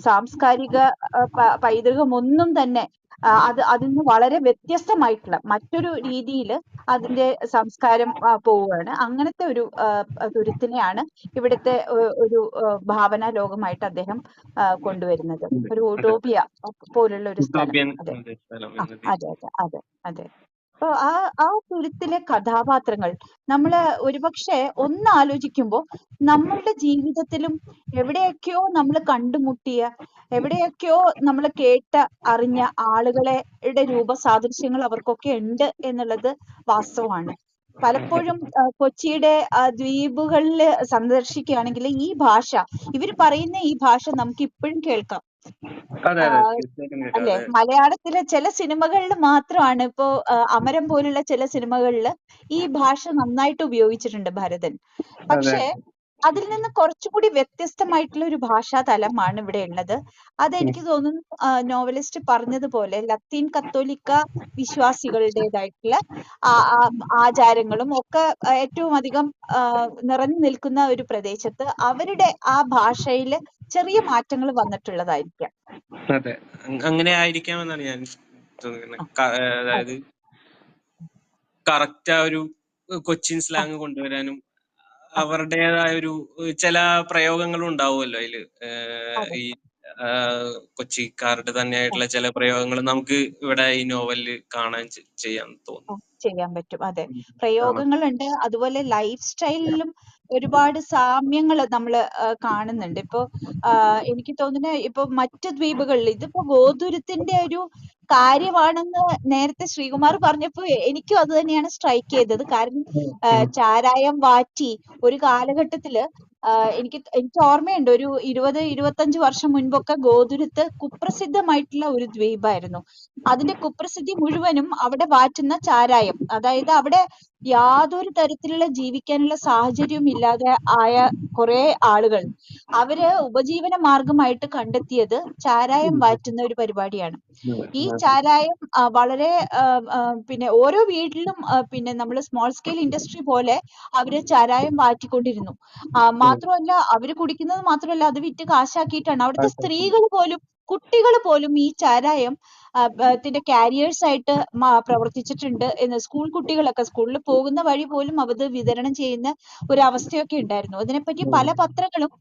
സാംസ്കാരിക പൈതൃകമൊന്നും തന്നെ അതിൽ നിന്ന് വളരെ വ്യത്യസ്തമായിട്ടുള്ള മറ്റൊരു രീതിയിൽ അതിന്റെ സംസ്കാരം പോവുകയാണ്. അങ്ങനത്തെ ഒരു തുരുത്തിനെയാണ് ഇവിടുത്തെ ഒരു ഭാവന ലോകമായിട്ട് അദ്ദേഹം കൊണ്ടുവരുന്നത്. ഒരു ഉട്ടോപിയ പോലുള്ള ഒരു സ്ഥലം. അതെ. അപ്പൊ ആ തുരുത്തിലെ കഥാപാത്രങ്ങൾ നമ്മള് ഒരുപക്ഷെ ഒന്ന് ആലോചിക്കുമ്പോൾ നമ്മളുടെ ജീവിതത്തിലും എവിടെയൊക്കെയോ നമ്മൾ കണ്ടുമുട്ടിയ, എവിടെയൊക്കെയോ നമ്മൾ അറിഞ്ഞ ആളുകളുടെ രൂപസാദൃശ്യങ്ങൾ അവർക്കൊക്കെ ഉണ്ട് എന്നുള്ളത് വാസ്തവമാണ്. പലപ്പോഴും കൊച്ചിയുടെ ദ്വീപുകളിൽ സന്ദർശിക്കുകയാണെങ്കിൽ ഈ ഭാഷ, ഇവർ പറയുന്ന ഈ ഭാഷ നമുക്ക് ഇപ്പോഴും കേൾക്കാം. അല്ലെ, മലയാളത്തിലെ ചില സിനിമകളിൽ മാത്രമാണ് ഇപ്പോ അമരം പോലുള്ള ചില സിനിമകളിൽ ഈ ഭാഷ നന്നായിട്ട് ഉപയോഗിച്ചിട്ടുണ്ട് ഭരതൻ. പക്ഷെ അതിൽ നിന്ന് കുറച്ചുകൂടി വ്യത്യസ്തമായിട്ടുള്ള ഒരു ഭാഷാ തലമാണ് ഇവിടെ ഉള്ളത്. അതെനിക്ക് തോന്നുന്നു നോവലിസ്റ്റ് പറഞ്ഞതുപോലെ ലത്തീൻ കത്തോലിക്ക വിശ്വാസികളുടേതായിട്ടുള്ള ആചാരങ്ങളും ഒക്കെ ഏറ്റവും അധികം നിറഞ്ഞു നിൽക്കുന്ന ഒരു പ്രദേശത്ത് അവരുടെ ആ ഭാഷയിൽ ചെറിയ മാറ്റങ്ങൾ വന്നിട്ടുള്ളതായിരിക്കാം. അതെ, അങ്ങനെ ആയിരിക്കാമെന്നാണ് ഞാൻ തോന്നുന്നത്. അതായത് കറക്റ്റ് ആ ഒരു കൊച്ചിൻ സ്ലാങ് കൊണ്ടുവരാനും അവരുടേതായ ഒരു ചില പ്രയോഗങ്ങളും ഉണ്ടാവുമല്ലോ അതില്. ഈ കൊച്ചിക്കാരുടെ തന്നെയായിട്ടുള്ള ചില പ്രയോഗങ്ങൾ നമുക്ക് ഇവിടെ ഈ നോവലില് ചെയ്യാൻ പറ്റും. അതെ, പ്രയോഗങ്ങളുണ്ട്. അതുപോലെ ലൈഫ് സ്റ്റൈലിലും ഒരുപാട് സാമ്യങ്ങൾ നമ്മൾ കാണുന്നുണ്ട്. ഇപ്പൊ എനിക്ക് തോന്നുന്നത് ഇപ്പൊ മറ്റു ദ്വീപുകളിൽ ഇതിപ്പോ ഗോതുരത്തിന്റെ ഒരു കാര്യമാണെന്ന് നേരത്തെ ശ്രീകുമാർ പറഞ്ഞപ്പോ എനിക്കും അത് തന്നെയാണ് സ്ട്രൈക്ക് ചെയ്തത്. കാരണം ചാരായം വാറ്റി ഒരു കാലഘട്ടത്തില് എനിക്ക് ഓർമ്മയുണ്ട്, ഒരു 20-25 വർഷം മുൻപൊക്കെ ഗോതുരത്ത് കുപ്രസിദ്ധമായിട്ടുള്ള ഒരു ദ്വീപായിരുന്നു. അതിന്റെ കുപ്രസിദ്ധി മുഴുവനും അവിടെ വാറ്റുന്ന ചാരായം. അതായത് അവിടെ യാതൊരു തരത്തിലുള്ള ജീവിക്കാനുള്ള സാഹചര്യവും ഇല്ലാതെ ആയ കുറെ ആളുകൾ അവര് ഉപജീവന മാർഗമായിട്ട് കണ്ടെത്തിയത് ചാരായം വാറ്റുന്ന ഒരു പരിപാടിയാണ്. ഈ ചാരായം വളരെ പിന്നെ ഓരോ വീട്ടിലും പിന്നെ നമ്മൾ സ്മോൾ സ്കെയിൽ ഇൻഡസ്ട്രി പോലെ അവര് ചാരായം വാറ്റിക്കൊണ്ടിരുന്നു. മാത്രമല്ല അവര് കുടിക്കുന്നത് മാത്രമല്ല അത് വിറ്റ് കാശാക്കിയിട്ടാണ് അവിടുത്തെ സ്ത്രീകൾ പോലും കുട്ടികൾ പോലും ഈ ചാരായം ത്തിന്റെ കാരിയേഴ്സ് ആയിട്ട് പ്രവർത്തിച്ചിട്ടുണ്ട് എന്ന് സ്കൂൾ കുട്ടികളൊക്കെ സ്കൂളിൽ പോകുന്ന വഴി പോലും അത് വിതരണം ചെയ്യുന്ന ഒരു അവസ്ഥയൊക്കെ ഉണ്ടായിരുന്നു. അതിനെപ്പറ്റി പല പത്രങ്ങളും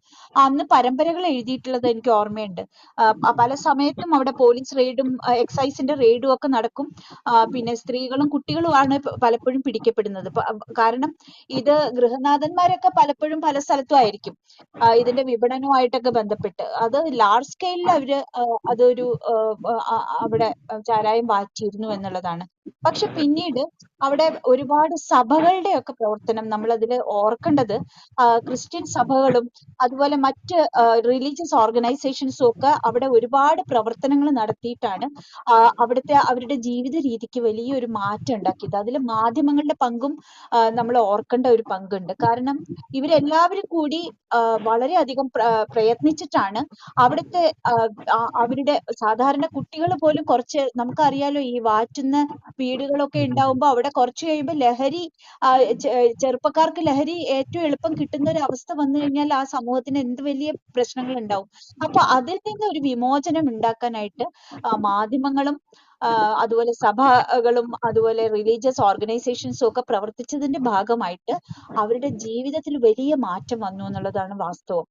അന്ന് പരമ്പരകൾ എഴുതിയിട്ടുള്ളത് എനിക്ക് ഓർമ്മയുണ്ട്. പല സമയത്തും അവിടെ പോലീസ് റെയ്ഡും എക്സൈസിന്റെ റെയ്ഡും ഒക്കെ നടക്കും. പിന്നെ സ്ത്രീകളും കുട്ടികളുമാണ് പലപ്പോഴും പിടിക്കപ്പെടുന്നത്. കാരണം ഇത് ഗൃഹനാഥന്മാരൊക്കെ പലപ്പോഴും പല സ്ഥലത്തും ആയിരിക്കും ഇതിന്റെ വിപണനവുമായിട്ടൊക്കെ ബന്ധപ്പെട്ട്. അത് ലാർജ് സ്കെയിലിൽ അവര് അതൊരു അവിടെ ചാരായം വാറ്റിയിരുന്നു എന്നുള്ളതാണ്. പക്ഷെ പിന്നീട് അവിടെ ഒരുപാട് സഭകളുടെ ഒക്കെ പ്രവർത്തനം നമ്മൾ അതിൽ ഓർക്കേണ്ടത് ക്രിസ്ത്യൻ സഭകളും അതുപോലെ മറ്റ് റിലീജിയസ് ഓർഗനൈസേഷൻസും ഒക്കെ അവിടെ ഒരുപാട് പ്രവർത്തനങ്ങൾ നടത്തിയിട്ടാണ് അവിടുത്തെ അവരുടെ ജീവിത രീതിക്ക് വലിയൊരു മാറ്റം ഉണ്ടാക്കിയത്. അതിൽ മാധ്യമങ്ങളുടെ പങ്കും നമ്മൾ ഓർക്കേണ്ട ഒരു പങ്കുണ്ട്. കാരണം ഇവരെല്ലാവരും കൂടി വളരെയധികം പ്രയത്നിച്ചിട്ടാണ് അവിടുത്തെ അവരുടെ സാധാരണ കുട്ടികൾ പോലും കുറച്ച് നമുക്കറിയാലോ ഈ വാറ്റുന്ന വീടുകളൊക്കെ ഉണ്ടാവുമ്പോൾ അവിടെ കുറച്ച് കഴിയുമ്പോൾ ലഹരി ചെറുപ്പക്കാർക്ക് ലഹരി ഏറ്റവും എളുപ്പം കിട്ടുന്ന ഒരു അവസ്ഥ വന്നു കഴിഞ്ഞാൽ ആ സമൂഹത്തിന് എന്ത് വലിയ പ്രശ്നങ്ങൾ ഉണ്ടാവും. അപ്പൊ അതിൽ നിന്ന് ഒരു വിമോചനം ഉണ്ടാക്കാനായിട്ട് മാധ്യമങ്ങളും അതുപോലെ സഭകളും അതുപോലെ റിലീജിയസ് ഓർഗനൈസേഷൻസും ഒക്കെ പ്രവർത്തിച്ചതിന്റെ ഭാഗമായിട്ട് അവരുടെ ജീവിതത്തിൽ വലിയ മാറ്റം വന്നു എന്നുള്ളതാണ് വാസ്തവം.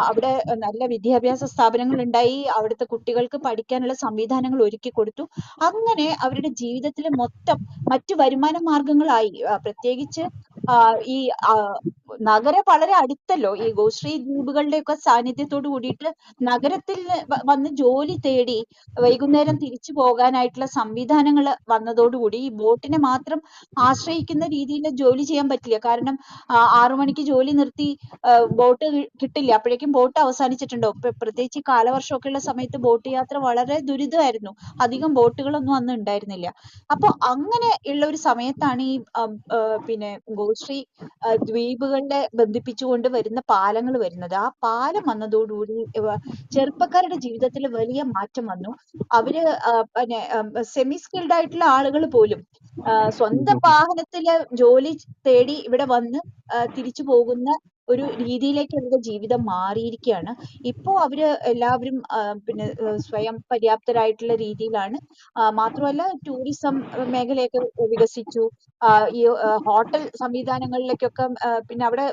അവിടെ നല്ല വിദ്യാഭ്യാസ സ്ഥാപനങ്ങൾ ഉണ്ടായി, അവിടുത്തെ കുട്ടികൾക്ക് പഠിക്കാനുള്ള സംവിധാനങ്ങൾ ഒരുക്കി കൊടുത്തു. അങ്ങനെ അവരുടെ ജീവിതത്തിൽ മൊത്തം മറ്റു വരുമാന മാർഗങ്ങളായി. പ്രത്യേകിച്ച് ഈ നഗരം വളരെ അടുത്തല്ലോ, ഈ ഗോശ്രീ ദ്വീപുകളുടെ ഒക്കെ സാന്നിധ്യത്തോട് കൂടിയിട്ട് നഗരത്തിൽ വന്ന് ജോലി തേടി വൈകുന്നേരം തിരിച്ചു പോകാനായിട്ടുള്ള സംവിധാനങ്ങൾ വന്നതോടുകൂടി ഈ ബോട്ടിനെ മാത്രം ആശ്രയിക്കുന്ന രീതിയിൽ ജോലി ചെയ്യാൻ പറ്റില്ല. കാരണം 6 മണിക്ക് ജോലി നിർത്തി ബോട്ട് കിട്ടില്ല, അപ്പോഴേക്കും ബോട്ട് അവസാനിച്ചിട്ടുണ്ടാവും. പ്രത്യേകിച്ച് കാലവർഷമൊക്കെ ഉള്ള സമയത്ത് ബോട്ട് യാത്ര വളരെ ദുരിതമായിരുന്നു. അധികം ബോട്ടുകളൊന്നും അന്ന് ഉണ്ടായിരുന്നില്ല. അപ്പൊ അങ്ങനെ ഉള്ള ഒരു സമയത്താണ് ഈ പിന്നെ ഗോശ്രീ ദ്വീപുകളെ ബന്ധിപ്പിച്ചുകൊണ്ട് വരുന്ന പാലങ്ങൾ വരുന്നത്. ആ പാലം വന്നതോടുകൂടി ചെറുപ്പക്കാരുടെ ജീവിതത്തിൽ വലിയ മാറ്റം വന്നു. അവര് പിന്നെ സെമി സ്കിൽഡ് ആയിട്ടുള്ള ആളുകൾ പോലും സ്വന്തം വാഹനത്തില് ജോലി തേടി ഇവിടെ വന്ന് തിരിച്ചു പോകുന്ന ഒരു രീതിയിലേക്ക് അവരുടെ ജീവിതം മാറിയിരിക്കുകയാണ്. ഇപ്പോ അവര് എല്ലാവരും പിന്നെ സ്വയം പര്യാപ്തരായിട്ടുള്ള രീതിയിലാണ്. മാത്രമല്ല ടൂറിസം മേഖലയൊക്കെ വികസിച്ചു. ഈ ഹോട്ടൽ സംവിധാനങ്ങളിലേക്കൊക്കെ പിന്നെ അവിടെ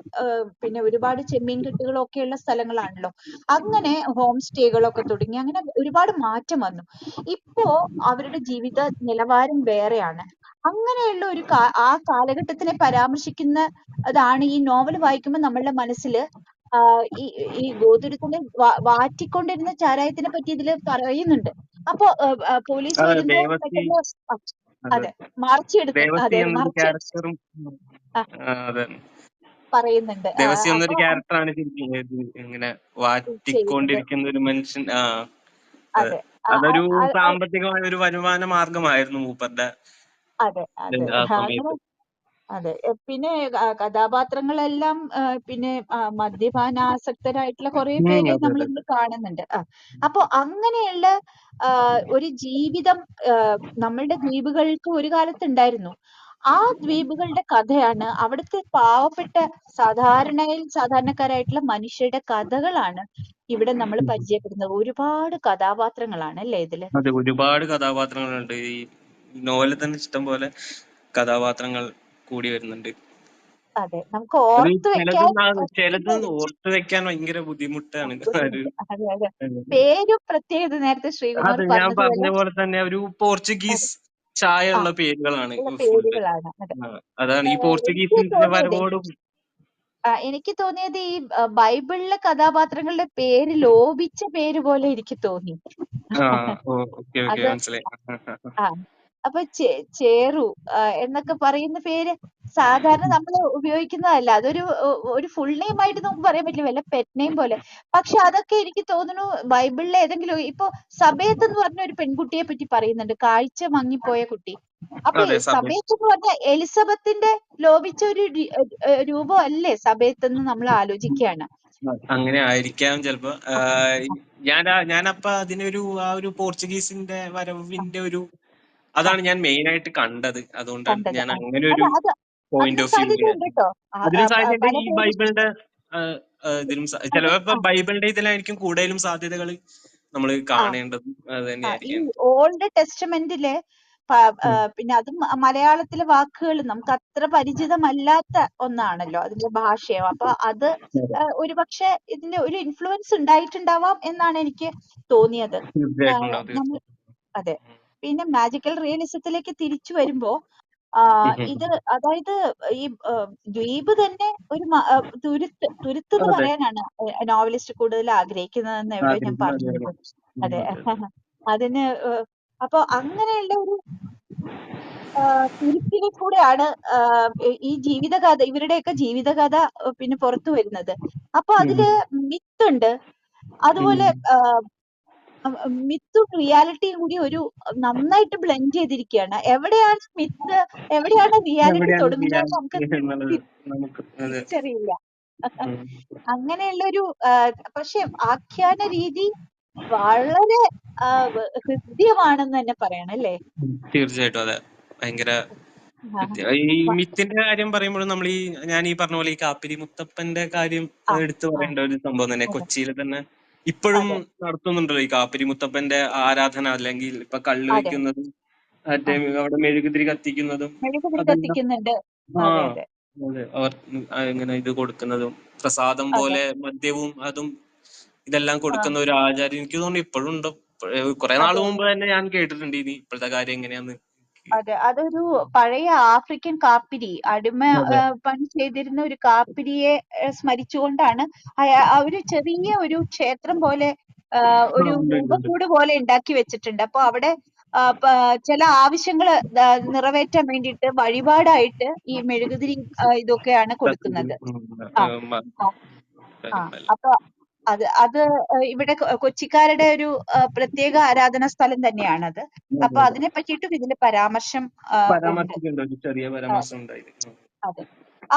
പിന്നെ ഒരുപാട് ചെമ്മീൻ കെട്ടുകളൊക്കെയുള്ള സ്ഥലങ്ങളാണല്ലോ. അങ്ങനെ ഹോം സ്റ്റേകളൊക്കെ തുടങ്ങി. അങ്ങനെ ഒരുപാട് മാറ്റം വന്നു. ഇപ്പോ അവരുടെ ജീവിത നിലവാരം വേറെയാണ്. അങ്ങനെയുള്ള ഒരു ആ കാലഘട്ടത്തിനെ പരാമർശിക്കുന്ന അതാണ് ഈ നോവൽ വായിക്കുമ്പോൾ നമ്മളുടെ മനസ്സിൽ ഈ ഗോതുരത്തിനെ വാറ്റിക്കൊണ്ടിരുന്ന ചാരായത്തിനെ പറ്റി ഇതിൽ പറയുന്നുണ്ട്. അപ്പൊ പോലീസ് വരുമ്പോ പെട്ടെന്ന് അതെ മറിച്ചെടുത്ത് അതെ മറിച്ച് പറയുന്നുണ്ട്. ദേവസി എന്നൊരു അപ്പൊ ക്യാരക്ടറാണ് ഇങ്ങനെ വാറ്റിക്കൊണ്ടിരിക്കുന്ന ഒരു മനുഷ്യൻ. അതെ അതൊരു സാമ്പത്തികമായ ഒരു വരുമാന മാർഗമായിരുന്നു മൂപ്പരുടെ അതെ അതെ ആ അങ്ങനെ സമയത്ത്. അതെ. പിന്നെ കഥാപാത്രങ്ങളെല്ലാം പിന്നെ മദ്യപാനാസക്തരായിട്ടുള്ള കുറെ പേരെ നമ്മൾ ഇന്ന് കാണുന്നുണ്ട്. അപ്പൊ അങ്ങനെയുള്ള ഒരു ജീവിതം നമ്മളുടെ ദ്വീപുകൾക്ക് ഒരു കാലത്ത് ഉണ്ടായിരുന്നു. ആ ദ്വീപുകളുടെ കഥയാണ്, അവിടുത്തെ പാവപ്പെട്ട സാധാരണക്കാരായിട്ടുള്ള മനുഷ്യരുടെ കഥകളാണ് ഇവിടെ നമ്മൾ പരിചയപ്പെടുന്നത്. ഒരുപാട് കഥാപാത്രങ്ങളാണ് അല്ലേ ഇതില്? അതെ, ഒരുപാട് കഥാപാത്രങ്ങളുണ്ട്. ഈ നോവലിൽ തന്നെ ഇഷ്ടം പോലെ കഥാപാത്രങ്ങൾ കൂടി വരുന്നുണ്ട്. അതെ, നമുക്ക് ഓർത്തു ചിലത് ഓർത്തു വെക്കാൻ ഭയങ്കര ബുദ്ധിമുട്ടാണ്. അതെ അതെ, പേരും പ്രത്യേകത നേരത്തെ ശ്രീകുമാർ ഞാൻ പറഞ്ഞ പോലെ തന്നെ ഒരു പോർച്ചുഗീസ് ചായ ഉള്ള പേരുകളാണ്. അതാണ് ഈ പോർച്ചുഗീസിന്റെ വരവോടും എനിക്ക് തോന്നിയത് ഈ ബൈബിളിലെ കഥാപാത്രങ്ങളുടെ പേര് ലോപിച്ച പേര് പോലെ എനിക്ക് തോന്നി. അത് അപ്പൊ ചേറു എന്നൊക്കെ പറയുന്ന പേര് സാധാരണ നമ്മൾ ഉപയോഗിക്കുന്നതല്ല. ഒരു ഫുൾ നെയിം ആയിട്ട് നമുക്ക് പറയാൻ പറ്റില്ല, വല്ല പെറ്റ് നെയിം പോലെ. പക്ഷെ അതൊക്കെ എനിക്ക് തോന്നുന്നു ബൈബിളിലെ ഏതെങ്കിലും ഇപ്പൊ സബേത്ത് എന്ന് പറഞ്ഞ ഒരു പെൺകുട്ടിയെ പറ്റി പറയുന്നുണ്ട്, കാഴ്ച മങ്ങിപ്പോയ കുട്ടി. അപ്പൊ സബേത്ത് എന്ന് പറഞ്ഞ എലിസബത്തിന്റെ ലോപിച്ച ഒരു രൂപം അല്ലേ സബേത്ത് എന്ന് നമ്മൾ ആലോചിക്കുകയാണ്. അങ്ങനെ ആയിരിക്കാം ചിലപ്പോ. ഞാനപ്പ അതിനൊരു ആ ഒരു പോർച്ചുഗീസിന്റെ വരവിന്റെ ഒരു അതാണ് ഞാൻ മെയിൻ ആയിട്ട് കണ്ടത്. അതുകൊണ്ടാണ് ഞാൻ അങ്ങനെ ഒരു പോയിന്റ് ഓഫ് വ്യൂ. അതിനും സാധ്യത ഈ ബൈബിളിന്റെ ഇതിലും ചിലപ്പോ ബൈബിളിന്റെ ഇതിലായിരിക്കും കൂടുതലും സാധ്യതകൾ നമ്മൾ ആ കാണേണ്ടത് അത് ഈ തന്നെയായിരിക്കും. ഓൾഡ് ടെസ്റ്റമെന്റിലെ പിന്നെ അത് മലയാളത്തിലെ വാക്കുകൾ നമുക്ക് അത്ര പരിചിതമല്ലാത്ത ഒന്നാണല്ലോ അതിന്റെ ഭാഷയും. അപ്പൊ അത് ഒരുപക്ഷെ ഇതിന്റെ ഒരു ഇൻഫ്ലുവൻസ് ഉണ്ടായിട്ടുണ്ടാവാം എന്നാണ് എനിക്ക് തോന്നിയത്. തീർച്ചയായിട്ടും ഉണ്ടാവും, നമ്മൾ തീർച്ചയായിട്ടും. അതെ. പിന്നെ മാജിക്കൽ റിയലിസത്തിലേക്ക് തിരിച്ചു വരുമ്പോ ഇത് അതായത് ഈ ദ്വീപ് തന്നെ ഒരു തുരുത്ത് എന്ന് അതെ, പറയാനാണ് നോവലിസ്റ്റ് കൂടുതൽ ആഗ്രഹിക്കുന്നതെന്ന് എവിടെ ഞാൻ ആഗ്രഹിക്കുന്നത് അതെ, പറഞ്ഞത്. അതെ. അതെ. അതിന് അപ്പൊ അങ്ങനെയുള്ള ഒരു തുരുത്തിലെ കൂടെയാണ് ഈ ജീവിതകഥ ഇവരുടെയൊക്കെ ജീവിതകഥ പിന്നെ പുറത്തു വരുന്നത്. അപ്പൊ അതില് മിത്തുണ്ട്, അതുപോലെ മിത്തും റിയാലിറ്റിയും കൂടി ഒരു നന്നായിട്ട് ബ്ലെൻഡ് ചെയ്തിരിക്കുകയാണ്. എവിടെയാണ് മിത്ത് എവിടെയാണ് റിയാലിറ്റി എവിടെയാണ് തുടങ്ങുന്നതെന്ന് നമുക്ക് റിയാലിറ്റി എന്നുള്ളത് നമുക്ക് അതെ. തിരിച്ചറിയില്ല. ഉം. അങ്ങനെയുള്ളൊരു പക്ഷെ ആഖ്യാന രീതി വളരെ ഹൃദ്യമാണെന്ന് തന്നെ പറയണം അല്ലേ? തീർച്ചയായിട്ടും അതെ. ഭയങ്കര ഈ മിത്തിന്റെ കാര്യം പറയുമ്പോൾ നമ്മൾ ഞാൻ ഈ പറഞ്ഞ പോലെ ഈ കാപ്പിരി മുത്തപ്പന്റെ കാര്യം എടുത്തു പറയേണ്ട ഒരു സംഭവം തന്നെ. കൊച്ചിയിൽ തന്നെ ഇപ്പോഴും അതെ നടത്തുന്നുണ്ടല്ലോ ഈ കാപ്പിരി മുത്തപ്പന്റെ ആരാധന, അല്ലെങ്കിൽ ഇപ്പൊ കള്ള് അതെ വെക്കുന്നതും മറ്റേ അവിടെ മെഴുകുതിരി കത്തിക്കുന്നതും മെഴുകുതിരി അതെല്ലാം കത്തിക്കുന്നുണ്ട്. ആ അതെ അതെ അതെ അവർ ഇങ്ങനെ ഇത് കൊടുക്കുന്നതും പ്രസാദം അതെ പോലെ മദ്യവും അതും ഇതെല്ലാം ആ കൊടുക്കുന്ന ഒരു ആചാരം എനിക്ക് തോന്നുന്നു ഇപ്പോഴും ഉണ്ട്. കുറെ നാൾ അതെ മുമ്പ് തന്നെ ഞാൻ കേട്ടിട്ടുണ്ട് ഇനി ഇപ്പോഴത്തെ കാര്യം എങ്ങനെയാന്ന്. അതെ അതൊരു പഴയ ആഫ്രിക്കൻ കാപ്പിരി അടിമ അതെ പണി ചെയ്തിരുന്ന ഒരു കാപ്പിരിയെ സ്മരിച്ചുകൊണ്ടാണ് ഒരു ചെറിയ ഒരു ക്ഷേത്രം പോലെ ഒരു ഉണ്ട്, ഉണ്ട്, ഉണ്ട്. രൂപക്കൂട് പോലെ ഉണ്ടാക്കി വെച്ചിട്ടുണ്ട്. അപ്പൊ അവിടെ ചില ആവശ്യങ്ങൾ നിറവേറ്റാൻ വേണ്ടിയിട്ട് വഴിപാടായിട്ട് ഈ മെഴുകുതിരി ഇതൊക്കെയാണ് കൊടുക്കുന്നത്. ആ ആ ആ അപ്പൊ അത് ഇവിടെ കൊച്ചിക്കാരുടെ ഒരു പ്രത്യേക ആരാധനാ സ്ഥലം തന്നെയാണത്. അപ്പൊ അതിനെ പറ്റിയിട്ടും ഇതില് പരാമർശം ഉണ്ട്. പരാമർശിക്കുന്നുണ്ട്, ഒരു ചെറിയ പരാമർശം ഉണ്ടായിരുന്നു. അതെ.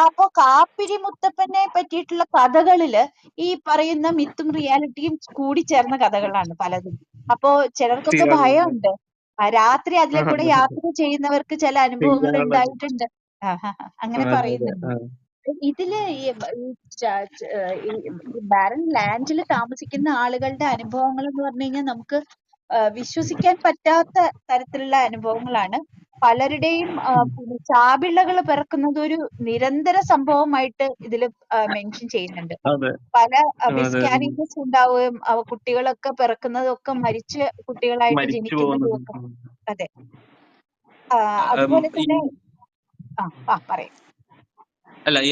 അപ്പൊ കാപ്പിരി മുത്തപ്പനെ പറ്റിയിട്ടുള്ള കഥകളില് ഈ പറയുന്ന മിത്തും റിയാലിറ്റിയും കൂടിച്ചേർന്ന കഥകളാണ് പലതും. അപ്പൊ ചിലർക്കൊക്കെ ഭയമുണ്ട്. രാത്രി അതിലെ കൂടെ യാത്ര ചെയ്യുന്നവർക്ക് ചില അനുഭവങ്ങൾ ഉണ്ടായിട്ടുണ്ട്. അങ്ങനെ പറയുന്നുണ്ട്. ഇതില് ഈ ബാരൻ ലാൻഡിൽ താമസിക്കുന്ന ആളുകളുടെ അനുഭവങ്ങൾ എന്ന് പറഞ്ഞു കഴിഞ്ഞാൽ നമുക്ക് വിശ്വസിക്കാൻ പറ്റാത്ത തരത്തിലുള്ള അനുഭവങ്ങളാണ്. പലരുടെയും പിന്നെ ചാപിള്ളകൾ പിറക്കുന്നത് ഒരു നിരന്തര സംഭവമായിട്ട് ഇതിൽ മെൻഷൻ ചെയ്യുന്നുണ്ട്. പല മിസ്കാരേജസ് ഉണ്ടാവുകയും കുട്ടികളൊക്കെ പിറക്കുന്നതൊക്കെ മരിച്ച് കുട്ടികളായിട്ട് ജനിക്കുന്നതും ഒക്കെ. അതെ. അതുപോലെ തന്നെ പറയും.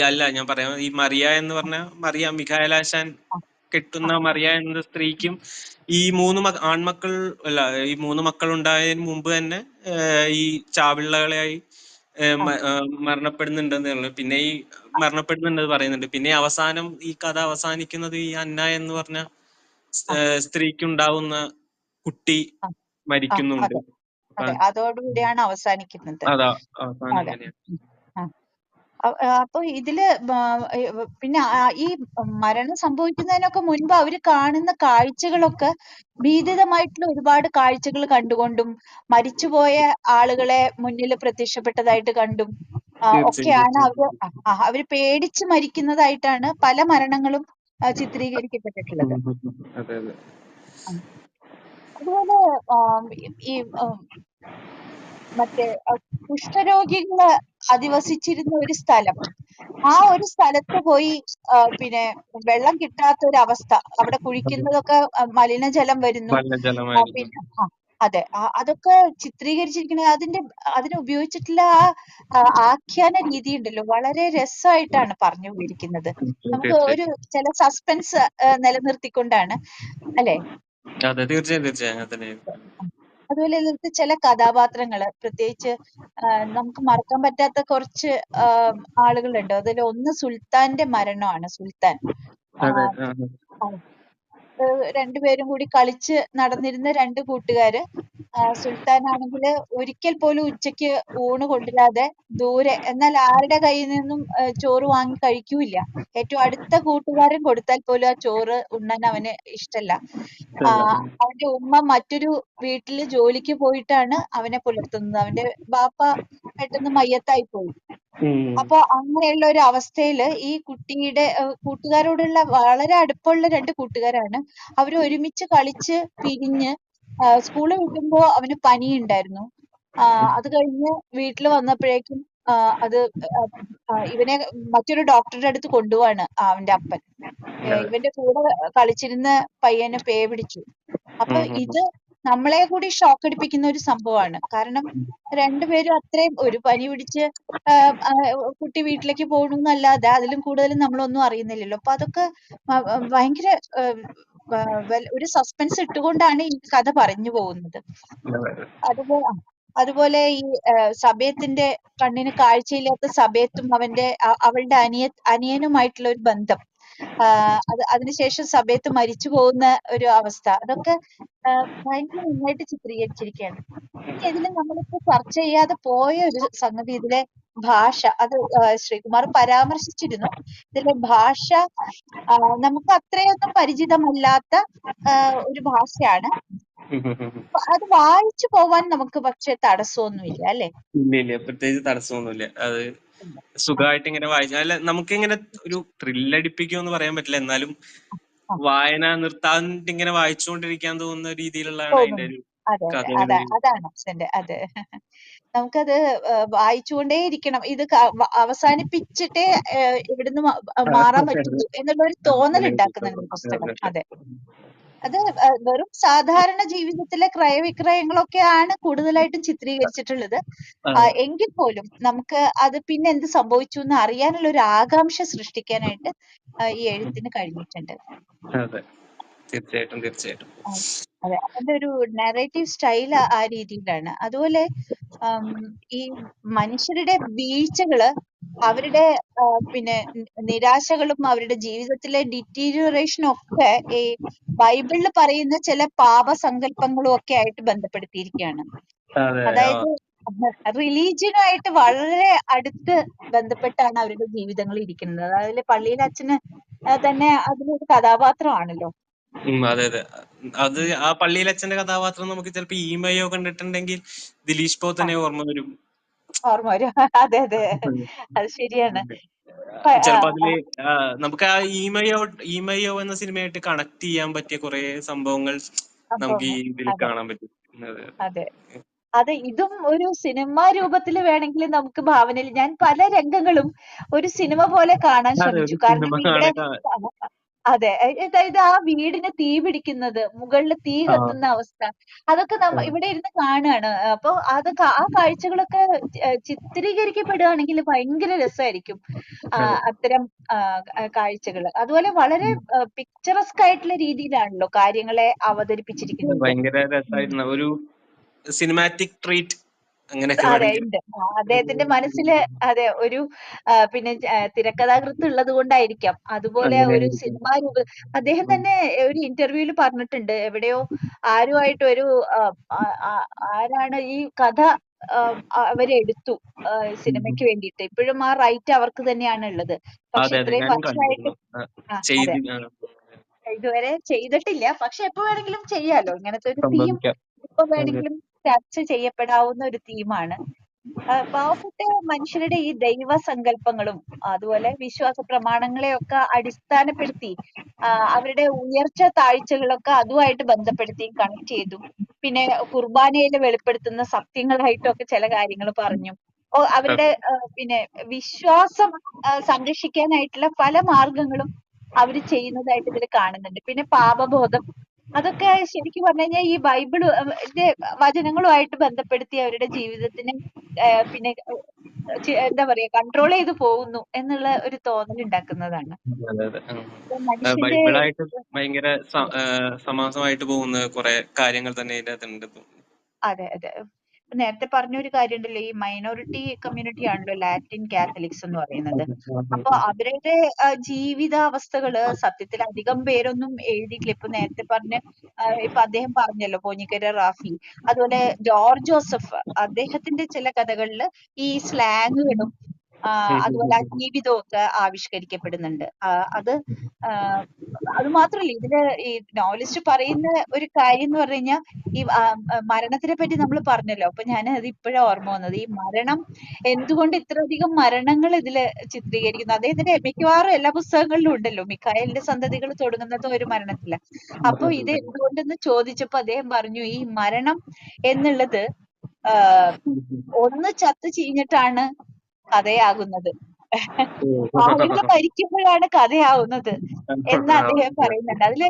അല്ല ഞാൻ പറയാം, ഈ മറിയ എന്ന് പറഞ്ഞ മറിയ മിഖായലാശാൻ കെട്ടുന്ന മറിയ എന്ന സ്ത്രീക്കും ഈ മൂന്ന് മക്കൾ ഉണ്ടായതിന് മുമ്പ് തന്നെ ഈ ചാവിള്ളകളായി മരണപ്പെടുന്നുണ്ടെന്ന് പിന്നെ ഈ മരണപ്പെടുന്നുണ്ടെന്ന് പറയുന്നുണ്ട്. പിന്നെ അവസാനം ഈ കഥ അവസാനിക്കുന്നത് ഈ അന്ന എന്ന് പറഞ്ഞ സ്ത്രീക്കുണ്ടാവുന്ന കുട്ടി മരിക്കുന്നുണ്ട്. അതോടുകൂടിയാണ് അവസാനിക്കുന്നത്. അതാ അവസാനം എങ്ങനെയാണ്. അപ്പൊ ഇതില് പിന്നെ ഈ മരണം സംഭവിക്കുന്നതിനൊക്കെ മുൻപ് അവര് കാണുന്ന കാഴ്ചകളൊക്കെ ഭീതിതമായിട്ടുള്ള ഒരുപാട് കാഴ്ചകൾ കണ്ടുകൊണ്ടും മരിച്ചുപോയ ആളുകളെ മുന്നിൽ പ്രത്യക്ഷപ്പെട്ടതായിട്ട് കണ്ടും ഒക്കെയാണ് അവര് പേടിച്ച് മരിക്കുന്നതായിട്ടാണ് പല മരണങ്ങളും ചിത്രീകരിക്കപ്പെട്ടിട്ടുള്ളത്. അതുപോലെ ഈ മറ്റേ കുഷ്ഠരോഗികള് അധിവസിച്ചിരുന്ന ഒരു സ്ഥലം, ആ ഒരു സ്ഥലത്ത് പോയി പിന്നെ വെള്ളം കിട്ടാത്ത ഒരു അവസ്ഥ, അവിടെ കുഴിക്കുന്നതൊക്കെ മലിനജലം വരുന്നു. പിന്നെ അതെ അതൊക്കെ ചിത്രീകരിച്ചിരിക്കുന്നത് അതിന് ഉപയോഗിച്ചിട്ടുള്ള ആ ആഖ്യാന രീതി ഉണ്ടല്ലോ, വളരെ രസമായിട്ടാണ് പറഞ്ഞു പോയിരിക്കുന്നത്. നമുക്ക് ഒരു ചില സസ്പെൻസ് നിലനിർത്തിക്കൊണ്ടാണ് അല്ലെ. അതുപോലെ ഇതിലത്തെ ചില കഥാപാത്രങ്ങള് പ്രത്യേകിച്ച് നമുക്ക് മറക്കാൻ പറ്റാത്ത കുറച്ച് ആളുകളുണ്ട്. അതിൽ ഒന്ന് സുൽത്താന്റെ മരണമാണ്. സുൽത്താൻ രണ്ടുപേരും കൂടി കളിച്ച് നടന്നിരുന്ന രണ്ട് കൂട്ടുകാര്. സുൽത്താൻ ആണെങ്കിൽ ഒരിക്കൽ പോലും ഉച്ചയ്ക്ക് ഊണ് കൊണ്ടുവരാതെ ദൂരെ, എന്നാൽ ആരുടെ കയ്യിൽ നിന്നും ചോറ് വാങ്ങി കഴിക്കൂല. ഏറ്റവും അടുത്ത കൂട്ടുകാരൻ കൊടുത്താൽ പോലും ആ ചോറ് ഉണ്ണാൻ അവന് ഇഷ്ടല്ല. അവന്റെ ഉമ്മ മറ്റൊരു വീട്ടില് ജോലിക്ക് പോയിട്ടാണ് അവനെ പുലർത്തുന്നത്. അവന്റെ ബാപ്പ പെട്ടെന്ന് മയ്യത്തായി പോയി. അപ്പൊ അങ്ങനെയുള്ള ഒരു അവസ്ഥയില് ഈ കുട്ടിയുടെ കൂട്ടുകാരോടുള്ള വളരെ അടുപ്പമുള്ള 2 കൂട്ടുകാരാണ്. അവര് ഒരുമിച്ച് കളിച്ച് പിരിഞ്ഞ് സ്കൂള് വിടുമ്പോ അവന് പനിയുണ്ടായിരുന്നു. അത് കഴിഞ്ഞ് വീട്ടില് വന്നപ്പോഴേക്കും അത് ഇവനെ മറ്റൊരു ഡോക്ടറുടെ അടുത്ത് കൊണ്ടുപോവാണ് അവന്റെ അപ്പൻ. ഇവന്റെ കൂടെ കളിച്ചിരുന്ന പയ്യന് പേ പിടിച്ചു. അപ്പൊ ഇത് നമ്മളെ കൂടി ഷോക്ക് അടിപ്പിക്കുന്ന ഒരു സംഭവമാണ്. കാരണം രണ്ടുപേരും അത്രയും ഒരു പനി പിടിച്ച് കുട്ടി വീട്ടിലേക്ക് പോകണമെന്നല്ലാതെ അതിലും കൂടുതൽ നമ്മളൊന്നും അറിയുന്നില്ലല്ലോ. അപ്പൊ അതൊക്കെ ഭയങ്കര ഒരു സസ്പെൻസ് ഇട്ടുകൊണ്ടാണ് ഈ കഥ പറഞ്ഞു പോകുന്നത്. അതുപോലെ ഈ സബേത്തിന്റെ കണ്ണിന് കാഴ്ചയില്ലാത്ത സബേത്തും അവളുടെ അനിയനുമായിട്ടുള്ള ഒരു ബന്ധം, അതിനുശേഷം സബേത്ത് മരിച്ചു പോകുന്ന ഒരു അവസ്ഥ, അതൊക്കെ ഭയങ്കര നന്നായിട്ട് ചിത്രീകരിച്ചിരിക്കുകയാണ്. പിന്നെ ഇതിൽ നമ്മളിപ്പോ ചർച്ച ചെയ്യാതെ പോയ ഒരു സംഗതി ഇതിലെ ഭാഷ. അത് ശ്രീകുമാർ പരാമർശിച്ചിരുന്നു. ഇതിലെ ഭാഷ നമുക്ക് അത്രയൊന്നും പരിചിതമല്ലാത്ത ഒരു ഭാഷയാണ്. അത് വായിച്ചു പോവാൻ നമുക്ക് പക്ഷെ തടസ്സമൊന്നുമില്ല അല്ലെ? ഇല്ല, പ്രത്യേകിച്ച് തടസ്സമൊന്നുമില്ല. അത് സുഖമായിട്ട് ഇങ്ങനെ വായിച്ചു. അല്ല, നമുക്കിങ്ങനെ ഒരു ത്രില്ലടിപ്പിക്കുമെന്ന് പറയാൻ പറ്റില്ല, എന്നാലും വായന നിർത്താണ്ട് ഇങ്ങനെ വായിച്ചുകൊണ്ടിരിക്കാൻ തോന്നുന്ന രീതിയിലുള്ളതാണ് അതിന്റെ ഒരു കഥ. അതാണ് അച്ഛന്റെ. അതെ, നമുക്കത് വായിച്ചുകൊണ്ടേ ഇരിക്കണം. ഇത് അവസാനിപ്പിച്ചിട്ടേ ഇവിടുന്ന് മാറാൻ പറ്റുള്ളൂ എന്നുള്ള ഒരു തോന്നൽ ഉണ്ടാക്കുന്നുണ്ട് പുസ്തകം. അതെ, അത് വെറും സാധാരണ ജീവിതത്തിലെ ക്രയവിക്രയങ്ങളൊക്കെയാണ് കൂടുതലായിട്ടും ചിത്രീകരിച്ചിട്ടുള്ളത്. എങ്കിൽ പോലും നമുക്ക് അത് പിന്നെ എന്ത് സംഭവിച്ചു എന്ന് അറിയാനുള്ള ഒരു ആകാംക്ഷ സൃഷ്ടിക്കാനായിട്ട് ഈ എഴുത്തിന് കഴിഞ്ഞിട്ടുണ്ട്. തീർച്ചയായിട്ടും. അതെ, അതിന്റെ ഒരു നാരേറ്റീവ് സ്റ്റൈൽ ആ രീതിയിലാണ്. അതുപോലെ ഈ മനുഷ്യരുടെ വീഴ്ചകള്, അവരുടെ പിന്നെ നിരാശകളും അവരുടെ ജീവിതത്തിലെ ഡിറ്റീരിയറേഷനും ഒക്കെ ഈ ബൈബിളിൽ പറയുന്ന ചില പാപസങ്കല്പങ്ങളും ഒക്കെ ആയിട്ട് ബന്ധപ്പെടുത്തിയിരിക്കുകയാണ്. അതായത് റിലീജിയനുമായിട്ട് വളരെ അടുത്ത് ബന്ധപ്പെട്ടാണ് അവരുടെ ജീവിതങ്ങൾ ഇരിക്കുന്നത്. അതായത് പള്ളിയിലെ അച്ഛന് തന്നെ അതിലൊരു കഥാപാത്രമാണല്ലോ. അതെ, അത് ആ പള്ളിയിലെ അച്ഛന്റെ കഥാപാത്രം നമുക്ക് ചിലപ്പോ ഈമയോ കണ്ടിട്ടുണ്ടെങ്കിൽ ദിലീഷ് പോത്തനെ ഓർമ്മ വരും. അതെ, അത് ശരിയാണ്. ചിലപ്പോ അതില് നമുക്ക് ആ ഈമയോ എന്ന സിനിമയായിട്ട് കണക്ട് ചെയ്യാൻ പറ്റിയ കുറെ സംഭവങ്ങൾ നമുക്ക് ഈ ഇതിൽ കാണാൻ പറ്റും. അതെ, ഇതും ഒരു സിനിമ രൂപത്തിൽ വേണമെങ്കിൽ നമുക്ക് ഭാവനയിൽ, ഞാൻ പല രംഗങ്ങളും ഒരു സിനിമ പോലെ കാണാൻ ശ്രമിച്ചു. കാരണം ഇവിടെ അതെ, അതായത് ആ വീടിന് തീ പിടിക്കുന്നത്, മുകളിൽ തീ കത്തുന്ന അവസ്ഥ, അതൊക്കെ ഇവിടെ ഇരുന്ന് കാണുകയാണ്. അപ്പൊ അതൊക്കെ ആ കാഴ്ചകളൊക്കെ ചിത്രീകരിക്കപ്പെടുകയാണെങ്കിൽ ഭയങ്കര രസമായിരിക്കും അത്തരം കാഴ്ചകൾ. അതുപോലെ വളരെ പിക്ചറസ്ക് ആയിട്ടുള്ള രീതിയിലാണല്ലോ കാര്യങ്ങളെ അവതരിപ്പിച്ചിരിക്കുന്നത്. ഭയങ്കര രസമായിരുന്നു, ഒരു സിനിമാറ്റിക് ട്രീറ്റ്. അതെ, ഉണ്ട്. അദ്ദേഹത്തിന്റെ മനസ്സില് അതെ ഒരു പിന്നെ തിരക്കഥാകൃത്ത് ഉള്ളത് കൊണ്ടായിരിക്കാം അതുപോലെ ഒരു സിനിമാ രൂപ. അദ്ദേഹം തന്നെ ഒരു ഇന്റർവ്യൂവിൽ പറഞ്ഞിട്ടുണ്ട്, എവിടെയോ ആരുമായിട്ട് ഒരു ആരാണ് ഈ കഥ അവരെടുത്തു സിനിമയ്ക്ക് വേണ്ടിയിട്ട്. ഇപ്പോഴും ആ റൈറ്റ് അവർക്ക് തന്നെയാണ് ഉള്ളത്. പക്ഷെ ഇത്രയും വർഷമായിട്ട് ഇതുവരെ ചെയ്തിട്ടില്ല. പക്ഷെ എപ്പോ വേണമെങ്കിലും ചെയ്യാലോ. ഇങ്ങനത്തെ ഒരു തീം എപ്പോ വേണമെങ്കിലും ചർച്ച ചെയ്യപ്പെടാവുന്ന ഒരു തീമാണ്. പാവപ്പെട്ട മനുഷ്യരുടെ ഈ ദൈവസങ്കല്പങ്ങളും അതുപോലെ വിശ്വാസ പ്രമാണങ്ങളെയൊക്കെ അടിസ്ഥാനപ്പെടുത്തി അവരുടെ ഉയർച്ച താഴ്ചകളൊക്കെ അതുമായിട്ട് ബന്ധപ്പെടുത്തി കണക്ട് ചെയ്തു. പിന്നെ കുർബാനയിൽ വെളിപ്പെടുത്തുന്ന സത്യങ്ങളായിട്ടൊക്കെ ചില കാര്യങ്ങൾ പറഞ്ഞു. അവരുടെ പിന്നെ വിശ്വാസം സംരക്ഷിക്കാനായിട്ടുള്ള പല മാർഗങ്ങളും അവര് ചെയ്യുന്നതായിട്ട് ഇതിൽ കാണുന്നുണ്ട്. പിന്നെ പാപബോധം, അതൊക്കെ ശരിക്കും പറഞ്ഞു കഴിഞ്ഞാൽ ഈ ബൈബിളിന്റെ വചനങ്ങളുമായിട്ട് ബന്ധപ്പെടുത്തി അവരുടെ ജീവിതത്തിന് പിന്നെ എന്താ പറയാ കൺട്രോൾ ചെയ്ത് പോകുന്നു എന്നുള്ള ഒരു തോന്നൽ ഉണ്ടാക്കുന്നതാണ്. ബൈബിളായിട്ട് ഭയങ്കര സമാസമായിട്ട് പോകുന്ന കുറെ കാര്യങ്ങൾ തന്നെ ഇതിനകത്തുണ്ട്. അതെ, നേരത്തെ പറഞ്ഞൊരു കാര്യമുണ്ടല്ലോ, ഈ മൈനോറിറ്റി കമ്മ്യൂണിറ്റി ആണല്ലോ ലാറ്റിൻ കാത്തലിക്സ് എന്ന് പറയുന്നത്. അപ്പൊ അവരുടെ ജീവിതാവസ്ഥകള് സത്യത്തിൽ അധികം പേരൊന്നും എഴുതിയിട്ടില്ല. ഇപ്പൊ നേരത്തെ ഇപ്പൊ അദ്ദേഹം പറഞ്ഞല്ലോ പോഞ്ഞിക്കര റാഫി, അതുപോലെ ജോർജ് ജോസഫ്, അദ്ദേഹത്തിന്റെ ചില കഥകളില് ഈ സ്ലാങ്ങുകളും അതുപോലെ ആ ജീവിതവും ഒക്കെ ആവിഷ്കരിക്കപ്പെടുന്നുണ്ട്. അത് മാത്രമല്ല ഇതില് ഈ നോവലിസ്റ്റ് പറയുന്ന ഒരു കാര്യം എന്ന് പറഞ്ഞു കഴിഞ്ഞാൽ ഈ മരണത്തിനെ പറ്റി നമ്മൾ പറഞ്ഞല്ലോ. അപ്പൊ ഞാൻ അത് ഇപ്പോഴാ ഓർമ്മ വന്നത്. ഈ മരണം എന്തുകൊണ്ട് ഇത്രയധികം മരണങ്ങൾ ഇതില് ചിത്രീകരിക്കുന്നു? അദ്ദേഹത്തിന്റെ മിക്കവാറും എല്ലാ പുസ്തകങ്ങളിലും ഉണ്ടല്ലോ. മിഖായലിന്റെ സന്തതികൾ തുടങ്ങുന്നത് ഒരു മരണത്തില. അപ്പൊ ഇത് എന്തുകൊണ്ടെന്ന് ചോദിച്ചപ്പോ അദ്ദേഹം പറഞ്ഞു ഈ മരണം എന്നുള്ളത് ഒന്ന് ചത്ത് ചീഞ്ഞിട്ടാണ് കഥയാകുന്നത്. ആളുകൾ മരിക്കുമ്പോഴാണ് കഥയാവുന്നത് എന്ന് അദ്ദേഹം പറയുന്നുണ്ട്. അതില്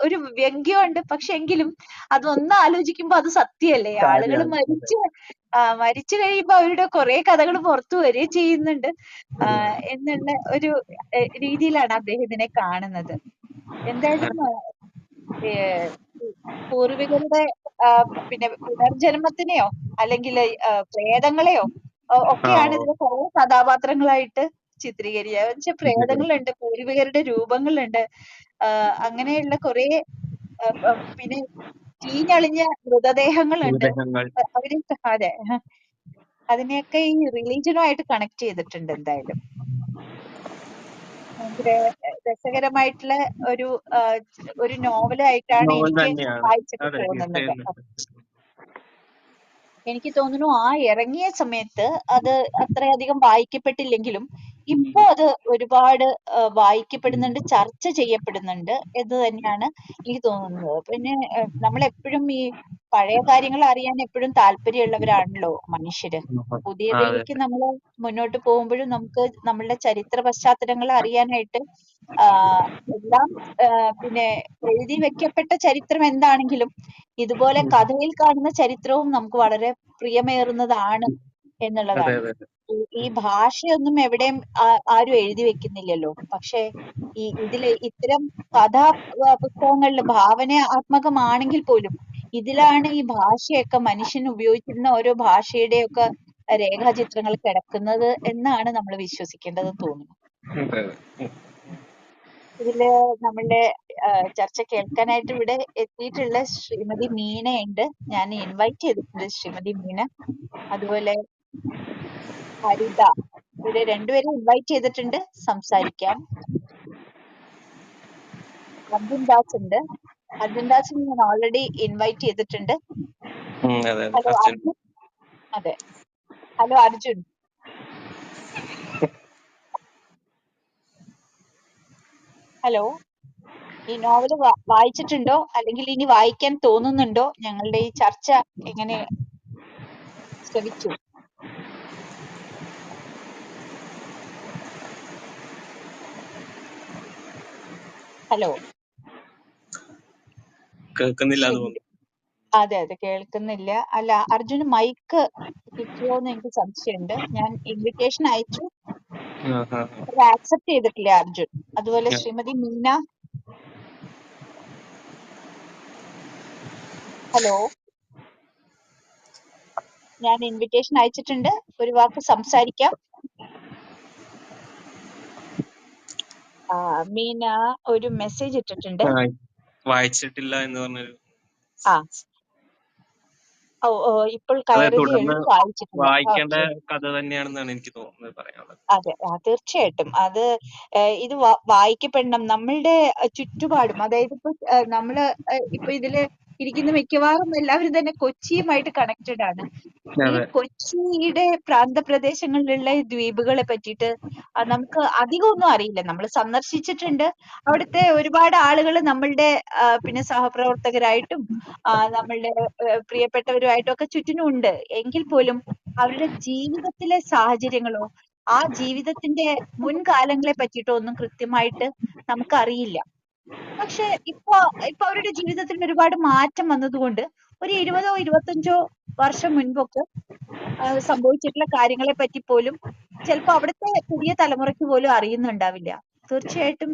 ഒരു വ്യംഗ്യമുണ്ട്. പക്ഷെ എങ്കിലും അതൊന്ന് ആലോചിക്കുമ്പോ അത് സത്യമല്ലേ? ആളുകൾ മരിച്ചു കഴിയുമ്പോ അവരുടെ കുറെ കഥകൾ പുറത്തു വരികയും ചെയ്യുന്നുണ്ട് എന്നുള്ള ഒരു രീതിയിലാണ് അദ്ദേഹം ഇതിനെ കാണുന്നത്. എന്തായാലും പൂർവികരുടെ പിന്നെ പുനർജന്മത്തിനെയോ അല്ലെങ്കിൽ പ്രേതങ്ങളെയോ ഒക്കെയാണ് ഇതിൽ കുറെ കഥാപാത്രങ്ങളായിട്ട് ചിത്രീകരിക്കുക. വെച്ചാൽ പ്രേതങ്ങളുണ്ട്, പൂർവികരുടെ രൂപങ്ങളുണ്ട്, അങ്ങനെയുള്ള കുറെ പിന്നെ ചീഞ്ഞളിഞ്ഞ മൃതദേഹങ്ങളുണ്ട്. അവര് അതെ അതിനെയൊക്കെ ഈ റിലീജിയനുമായിട്ട് കണക്ട് ചെയ്തിട്ടുണ്ട്. എന്തായാലും ഭയങ്കര രസകരമായിട്ടുള്ള ഒരു നോവലായിട്ടാണ് എനിക്ക് വായിച്ചിട്ട് തോന്നുന്നത്. എനിക്ക് തോന്നുന്നു ആ ഇറങ്ങിയ സമയത്ത് അത് അത്രയധികം വായിക്കപ്പെട്ടില്ലെങ്കിലും ഇപ്പൊ അത് ഒരുപാട് വായിക്കപ്പെടുന്നുണ്ട്, ചർച്ച ചെയ്യപ്പെടുന്നുണ്ട് എന്ന് തന്നെയാണ് എനിക്ക് തോന്നുന്നത്. പിന്നെ നമ്മളെപ്പോഴും ഈ പഴയ കാര്യങ്ങൾ അറിയാൻ എപ്പോഴും താല്പര്യമുള്ളവരാണല്ലോ മനുഷ്യര്. പുതിയതിലേക്ക് നമ്മൾ മുന്നോട്ട് പോകുമ്പോഴും നമുക്ക് നമ്മളുടെ ചരിത്ര പശ്ചാത്തലങ്ങൾ അറിയാനായിട്ട് എല്ലാം പിന്നെ എഴുതി വെക്കപ്പെട്ട ചരിത്രം എന്താണെങ്കിലും ഇതുപോലെ കഥയിൽ കാണുന്ന ചരിത്രവും നമുക്ക് വളരെ പ്രിയമേറുന്നതാണ് എന്നുള്ളതാണ്. ഈ ഭാഷയൊന്നും എവിടെയും ആരും എഴുതി വെക്കുന്നില്ലല്ലോ. പക്ഷെ ഇതില് ഇത്തരം കഥാ പുസ്തകങ്ങളിൽ ഭാവനാത്മകമാണെങ്കിൽ പോലും ഇതിലാണ് ഈ ഭാഷയൊക്കെ മനുഷ്യൻ ഉപയോഗിച്ചിരുന്ന ഓരോ ഭാഷയുടെയൊക്കെ രേഖാചിത്രങ്ങൾ കിടക്കുന്നത് എന്നാണ് നമ്മൾ വിശ്വസിക്കേണ്ടതെന്ന് തോന്നുന്നു. ഇതില് നമ്മളുടെ ചർച്ച കേൾക്കാനായിട്ട് ഇവിടെ എത്തിയിട്ടുള്ള ശ്രീമതി മീനയുണ്ട്. ഞാൻ ഇൻവൈറ്റ് ചെയ്തിട്ടുണ്ട് ശ്രീമതി മീന. അതുപോലെ ഹരിത, ഇവിടെ രണ്ടുപേരും ഇൻവൈറ്റ് ചെയ്തിട്ടുണ്ട് സംസാരിക്കാൻ. അർജുൻ ദാസ് ഉണ്ട്. അർജുൻ ദാസിനെ ഞാൻ ഓൾറെഡി ഇൻവൈറ്റ് ചെയ്തിട്ടുണ്ട്. ഹലോ അർജുൻ. അതെ, ഹലോ അർജുൻ. ഹലോ, ഈ നോവൽ വായിച്ചിട്ടുണ്ടോ അല്ലെങ്കിൽ ഇനി വായിക്കാൻ തോന്നുന്നുണ്ടോ? ഞങ്ങളുടെ ഈ ചർച്ച എങ്ങനെ ശ്രവിച്ചു? ഹലോ, കേൾക്കുന്നില്ല. അതെ കേൾക്കുന്നില്ല. അല്ല, അർജുന് മൈക്ക് കിട്ടിയോന്ന് എനിക്ക് സംശയമുണ്ട്. ഞാൻ ഇൻവിറ്റേഷൻ അയച്ചു, ആക്സെപ്റ്റ് ചെയ്തിട്ടില്ല അർജുൻ. അതുപോലെ ശ്രീമതി മീന. ഹലോ, ഞാൻ ഇൻവിറ്റേഷൻ അയച്ചിട്ടുണ്ട്, ഒരു വാക്ക് സംസാരിക്കാം. മീന ഒരു മെസ്സേജ് ഇട്ടിട്ടുണ്ട്. വായിച്ചിട്ടില്ല എന്ന് പറഞ്ഞൊരു. ഇപ്പോൾ കയറുകയുള്ളൂ, വായിച്ചിട്ടില്ല. വായിക്കേണ്ട കഥ തന്നെയാണെന്നാണ് എനിക്ക് തോന്നുന്നത് പറയാനുള്ളത്. അതെ, തീർച്ചയായിട്ടും അത് ഇത് വായിക്കപ്പെടണം. നമ്മളുടെ ചുറ്റുപാടും, അതായത് ഇപ്പൊ നമ്മള് ഇപ്പൊ ഇതില് ഇരിക്കുന്ന മിക്കവാറും എല്ലാവരും തന്നെ കൊച്ചിയുമായിട്ട് കണക്റ്റഡ് ആണ്. ഈ കൊച്ചിയുടെ പ്രാന്തപ്രദേശങ്ങളിലുള്ള ദ്വീപുകളെ പറ്റിയിട്ട് നമുക്ക് അധികം ഒന്നും അറിയില്ല. നമ്മൾ സന്ദർശിച്ചിട്ടുണ്ട്. അവിടുത്തെ ഒരുപാട് ആളുകൾ നമ്മളുടെ പിന്നെ സഹപ്രവർത്തകരായിട്ടും നമ്മളുടെ പ്രിയപ്പെട്ടവരുമായിട്ടും ഒക്കെ ചുറ്റിനും ഉണ്ട്. എങ്കിൽ പോലും അവരുടെ ജീവിതത്തിലെ സാഹചര്യങ്ങളോ ആ ജീവിതത്തിന്റെ മുൻകാലങ്ങളെ പറ്റിയിട്ടോ ഒന്നും കൃത്യമായിട്ട് നമുക്കറിയില്ല. പക്ഷെ ഇപ്പൊ അവരുടെ ജീവിതത്തിൽ ഒരുപാട് മാറ്റം വന്നതുകൊണ്ട് ഒരു 20 ഓ 25 വർഷം മുൻപൊക്കെ സംഭവിച്ചിട്ടുള്ള കാര്യങ്ങളെ പറ്റി പോലും ചിലപ്പോ അവിടുത്തെ പുതിയ തലമുറയ്ക്ക് പോലും അറിയുന്നുണ്ടാവില്ല. തീർച്ചയായിട്ടും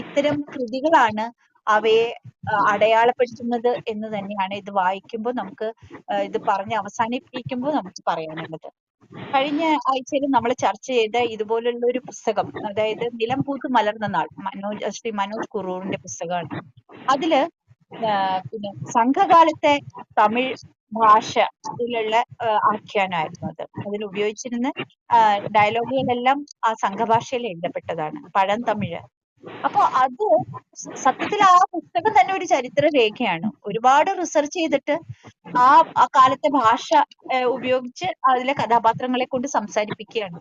ഇത്തരം കൃതികളാണ് അവയെ അടയാളപ്പെടുത്തുന്നത് എന്ന് തന്നെയാണ് ഇത് വായിക്കുമ്പോൾ നമുക്ക് ഇത് പറഞ്ഞ് അവസാനിപ്പിക്കുമ്പോൾ നമുക്ക് പറയാനുള്ളത്. കഴിഞ്ഞ ആഴ്ചയിൽ നമ്മൾ ചർച്ച ചെയ്ത ഇതുപോലുള്ള ഒരു പുസ്തകം, അതായത് നിലം പൂത്ത് മലർന്ന നാൾ, ശ്രീ മനോജ് കുറൂറിന്റെ പുസ്തകമാണ്. അതില് പിന്നെ സംഘകാലത്തെ തമിഴ് ഭാഷയിലുള്ള ആഖ്യാനമായിരുന്നു അത്. അതിൽ ഉപയോഗിച്ചിരുന്ന ഡയലോഗുകളെല്ലാം ആ സംഘഭാഷയിൽ എഴുതപ്പെട്ടതാണ്, പഴന്തമിഴ്. അപ്പൊ അത് സത്യത്തിൽ ആ പുസ്തകം തന്നെ ഒരു ചരിത്ര രേഖയാണ്. ഒരുപാട് റിസർച്ച് ചെയ്തിട്ട് ആ കാലത്തെ ഭാഷ ഉപയോഗിച്ച് അതിലെ കഥാപാത്രങ്ങളെ കൊണ്ട് സംസാരിപ്പിക്കുകയാണ്.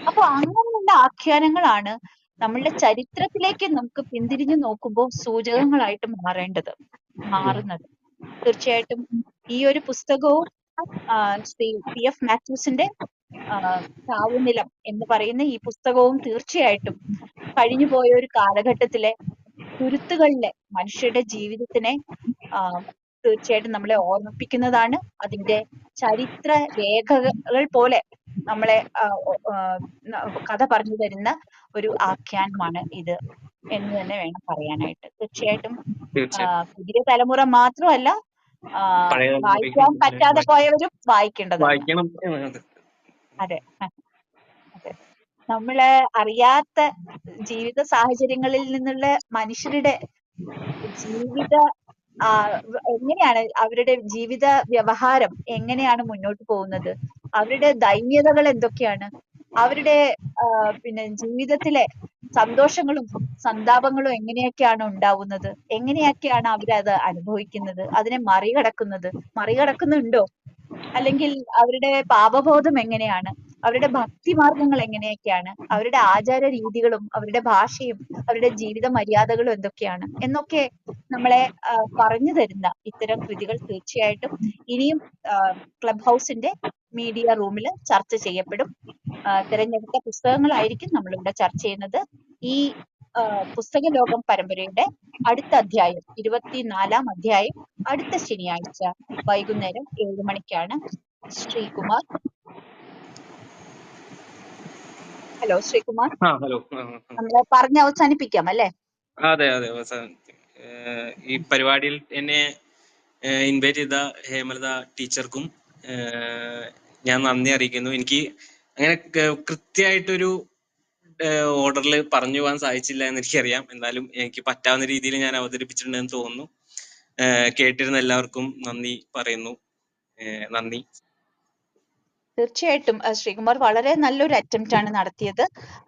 അപ്പൊ അങ്ങനെയുള്ള ആഖ്യാനങ്ങളാണ് നമ്മളുടെ ചരിത്രത്തിലേക്ക് നമുക്ക് പിന്തിരിഞ്ഞു നോക്കുമ്പോൾ സൂചകങ്ങളായിട്ട് മാറുന്നത്. തീർച്ചയായിട്ടും ഈ ഒരു പുസ്തകവും ശ്രീ PF മാത്യൂസിന്റെ ചാവുനിലം എന്ന് പറയുന്ന ഈ പുസ്തകവും തീർച്ചയായിട്ടും കഴിഞ്ഞുപോയ ഒരു കാലഘട്ടത്തിലെ തുരുത്തുകളിലെ മനുഷ്യരുടെ ജീവിതത്തിനെ തീർച്ചയായിട്ടും നമ്മളെ ഓർമ്മിപ്പിക്കുന്നതാണ്. അതിന്റെ ചരിത്ര രേഖകൾ പോലെ നമ്മളെ കഥ പറഞ്ഞു തരുന്ന ഒരു ആഖ്യാനമാണ് ഇത് എന്ന് തന്നെ വേണം പറയാനായിട്ട്. തീർച്ചയായിട്ടും പുതിയ തലമുറ മാത്രമല്ല, വായിക്കാൻ പറ്റാതെ പോയവരും വായിക്കേണ്ടതാണ്. അതെ അതെ, നമ്മള് അറിയാത്ത ജീവിത സാഹചര്യങ്ങളിൽ നിന്നുള്ള മനുഷ്യരുടെ ജീവിത എങ്ങനെയാണ് അവരുടെ ജീവിത വ്യവഹാരം എങ്ങനെയാണ് മുന്നോട്ട് പോകുന്നത്, അവരുടെ ദൈന്യതകൾ എന്തൊക്കെയാണ്, അവരുടെ പിന്നെ ജീവിതത്തിലെ സന്തോഷങ്ങളും സന്താപങ്ങളും എങ്ങനെയൊക്കെയാണ് ഉണ്ടാവുന്നത്, എങ്ങനെയൊക്കെയാണ് അവരത് അനുഭവിക്കുന്നത്, അതിനെ മറികടക്കുന്നുണ്ടോ, അല്ലെങ്കിൽ അവരുടെ പാപബോധം എങ്ങനെയാണ്, അവരുടെ ഭക്തിമാർഗങ്ങൾ എങ്ങനെയൊക്കെയാണ്, അവരുടെ ആചാര രീതികളും അവരുടെ ഭാഷയും അവരുടെ ജീവിത മര്യാദകളും എന്തൊക്കെയാണ് എന്നൊക്കെ നമ്മളെ പറഞ്ഞു തരുന്ന ഇത്തരം കൃതികൾ തീർച്ചയായിട്ടും ഇനിയും ക്ലബ് ഹൗസിന്റെ മീഡിയ റൂമിൽ ചർച്ച ചെയ്യപ്പെടും. തിരഞ്ഞെടുത്ത പുസ്തകങ്ങളായിരിക്കും നമ്മളിവിടെ ചർച്ച ചെയ്യുന്നത്. ഈ പുസ്തക ലോകം പരമ്പരയുടെ അടുത്ത അധ്യായം 24-ാം അധ്യായം അടുത്ത ശനിയാഴ്ച വൈകുന്നേരം 7 മണിക്കാണ്. ശ്രീകുമാർ, ഹലോ ശ്രീകുമാർ, നമ്മളെ പറഞ്ഞ് അവസാനിപ്പിക്കാം അല്ലേ? അതെ അതെ, ഈ പരിപാടിയിൽ എന്നെ ഇൻവൈറ്റ് ചെയ്ത ഹേമലത ടീച്ചർക്കും ഞാൻ നന്ദി അറിയിക്കുന്നു. എനിക്ക് അങ്ങനെ കൃത്യമായിട്ടൊരു ഓർഡറിൽ പറഞ്ഞു പോകാൻ സാധിച്ചില്ല എന്ന് എനിക്കറിയാം. എന്നാലും എനിക്ക് പറ്റാവുന്ന രീതിയിൽ ഞാൻ അവതരിപ്പിച്ചിട്ടുണ്ടെന്ന് തോന്നുന്നു. കേട്ടിരുന്ന എല്ലാവർക്കും നന്ദി പറയുന്നു. നന്ദി. തീർച്ചയായിട്ടും ശ്രീകുമാർ വളരെ നല്ലൊരു അറ്റംപ്റ്റ് ആണ് നടത്തിയത്.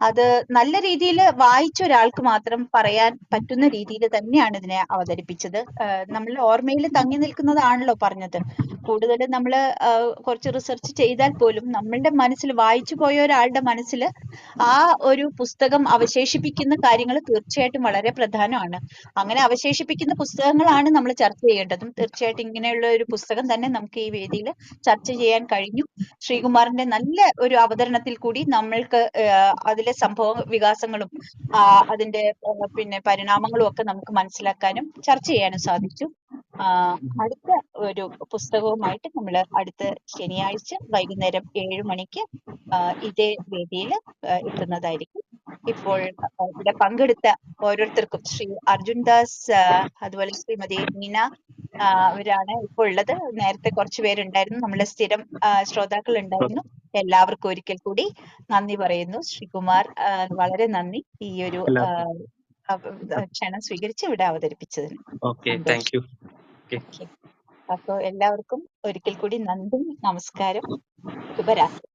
അത് നല്ല രീതിയിൽ വായിച്ച ഒരാൾക്ക് മാത്രം പറയാൻ പറ്റുന്ന രീതിയിൽ തന്നെയാണ് ഇതിനെ അവതരിപ്പിച്ചത്. നമ്മൾ ഓർമ്മയിൽ തങ്ങി നിൽക്കുന്നതാണല്ലോ പറഞ്ഞത്. കൂടുതൽ നമ്മൾ കുറച്ച് റിസർച്ച് ചെയ്താൽ പോലും നമ്മളുടെ മനസ്സിൽ, വായിച്ചു പോയ ഒരാളുടെ മനസ്സിൽ ആ ഒരു പുസ്തകം അവശേഷിപ്പിക്കുന്ന കാര്യങ്ങൾ തീർച്ചയായിട്ടും വളരെ പ്രധാനമാണ്. അങ്ങനെ അവശേഷിപ്പിക്കുന്ന പുസ്തകങ്ങളാണ് നമ്മൾ ചർച്ച ചെയ്യേണ്ടതും. തീർച്ചയായിട്ടും ഇങ്ങനെയുള്ള ഒരു പുസ്തകം തന്നെ നമുക്ക് ഈ വേദിയിൽ ചർച്ച ചെയ്യാൻ കഴിഞ്ഞു. ശ്രീകുമാറിന്റെ നല്ല ഒരു അവതരണത്തിൽ കൂടി നമ്മൾക്ക് അതിലെ സംഭവ വികാസങ്ങളും അതിന്റെ പിന്നെ പരിണാമങ്ങളും ഒക്കെ നമുക്ക് മനസ്സിലാക്കാനും ചർച്ച ചെയ്യാനും സാധിച്ചു. അടുത്ത ഒരു പുസ്തകവുമായിട്ട് നമ്മൾ അടുത്ത ശനിയാഴ്ച വൈകുന്നേരം 7 മണിക്ക് ഇതേ വേദിയിൽ എത്തുന്നതായിരിക്കും. ഇപ്പോൾ ഇവിടെ പങ്കെടുത്ത ഓരോരുത്തർക്കും, ശ്രീ അർജുൻ ദാസ്, അതുപോലെ ശ്രീമതി മീന, അവരാണ് ഇപ്പോൾ ഉള്ളത്. നേരത്തെ കുറച്ചു പേരുണ്ടായിരുന്നു, നമ്മളെ സ്ഥിരം ശ്രോതാക്കൾ ഉണ്ടായിരുന്നു. എല്ലാവർക്കും ഒരിക്കൽ കൂടി നന്ദി പറയുന്നു. ശ്രീകുമാർ, വളരെ നന്ദി ഈ ഒരു ക്ഷണം സ്വീകരിച്ച് ഇവിടെ അവതരിപ്പിച്ചതിന്. അപ്പൊ എല്ലാവർക്കും ഒരിക്കൽ കൂടി നന്ദി, നമസ്കാരം, ശുഭരാത്രി.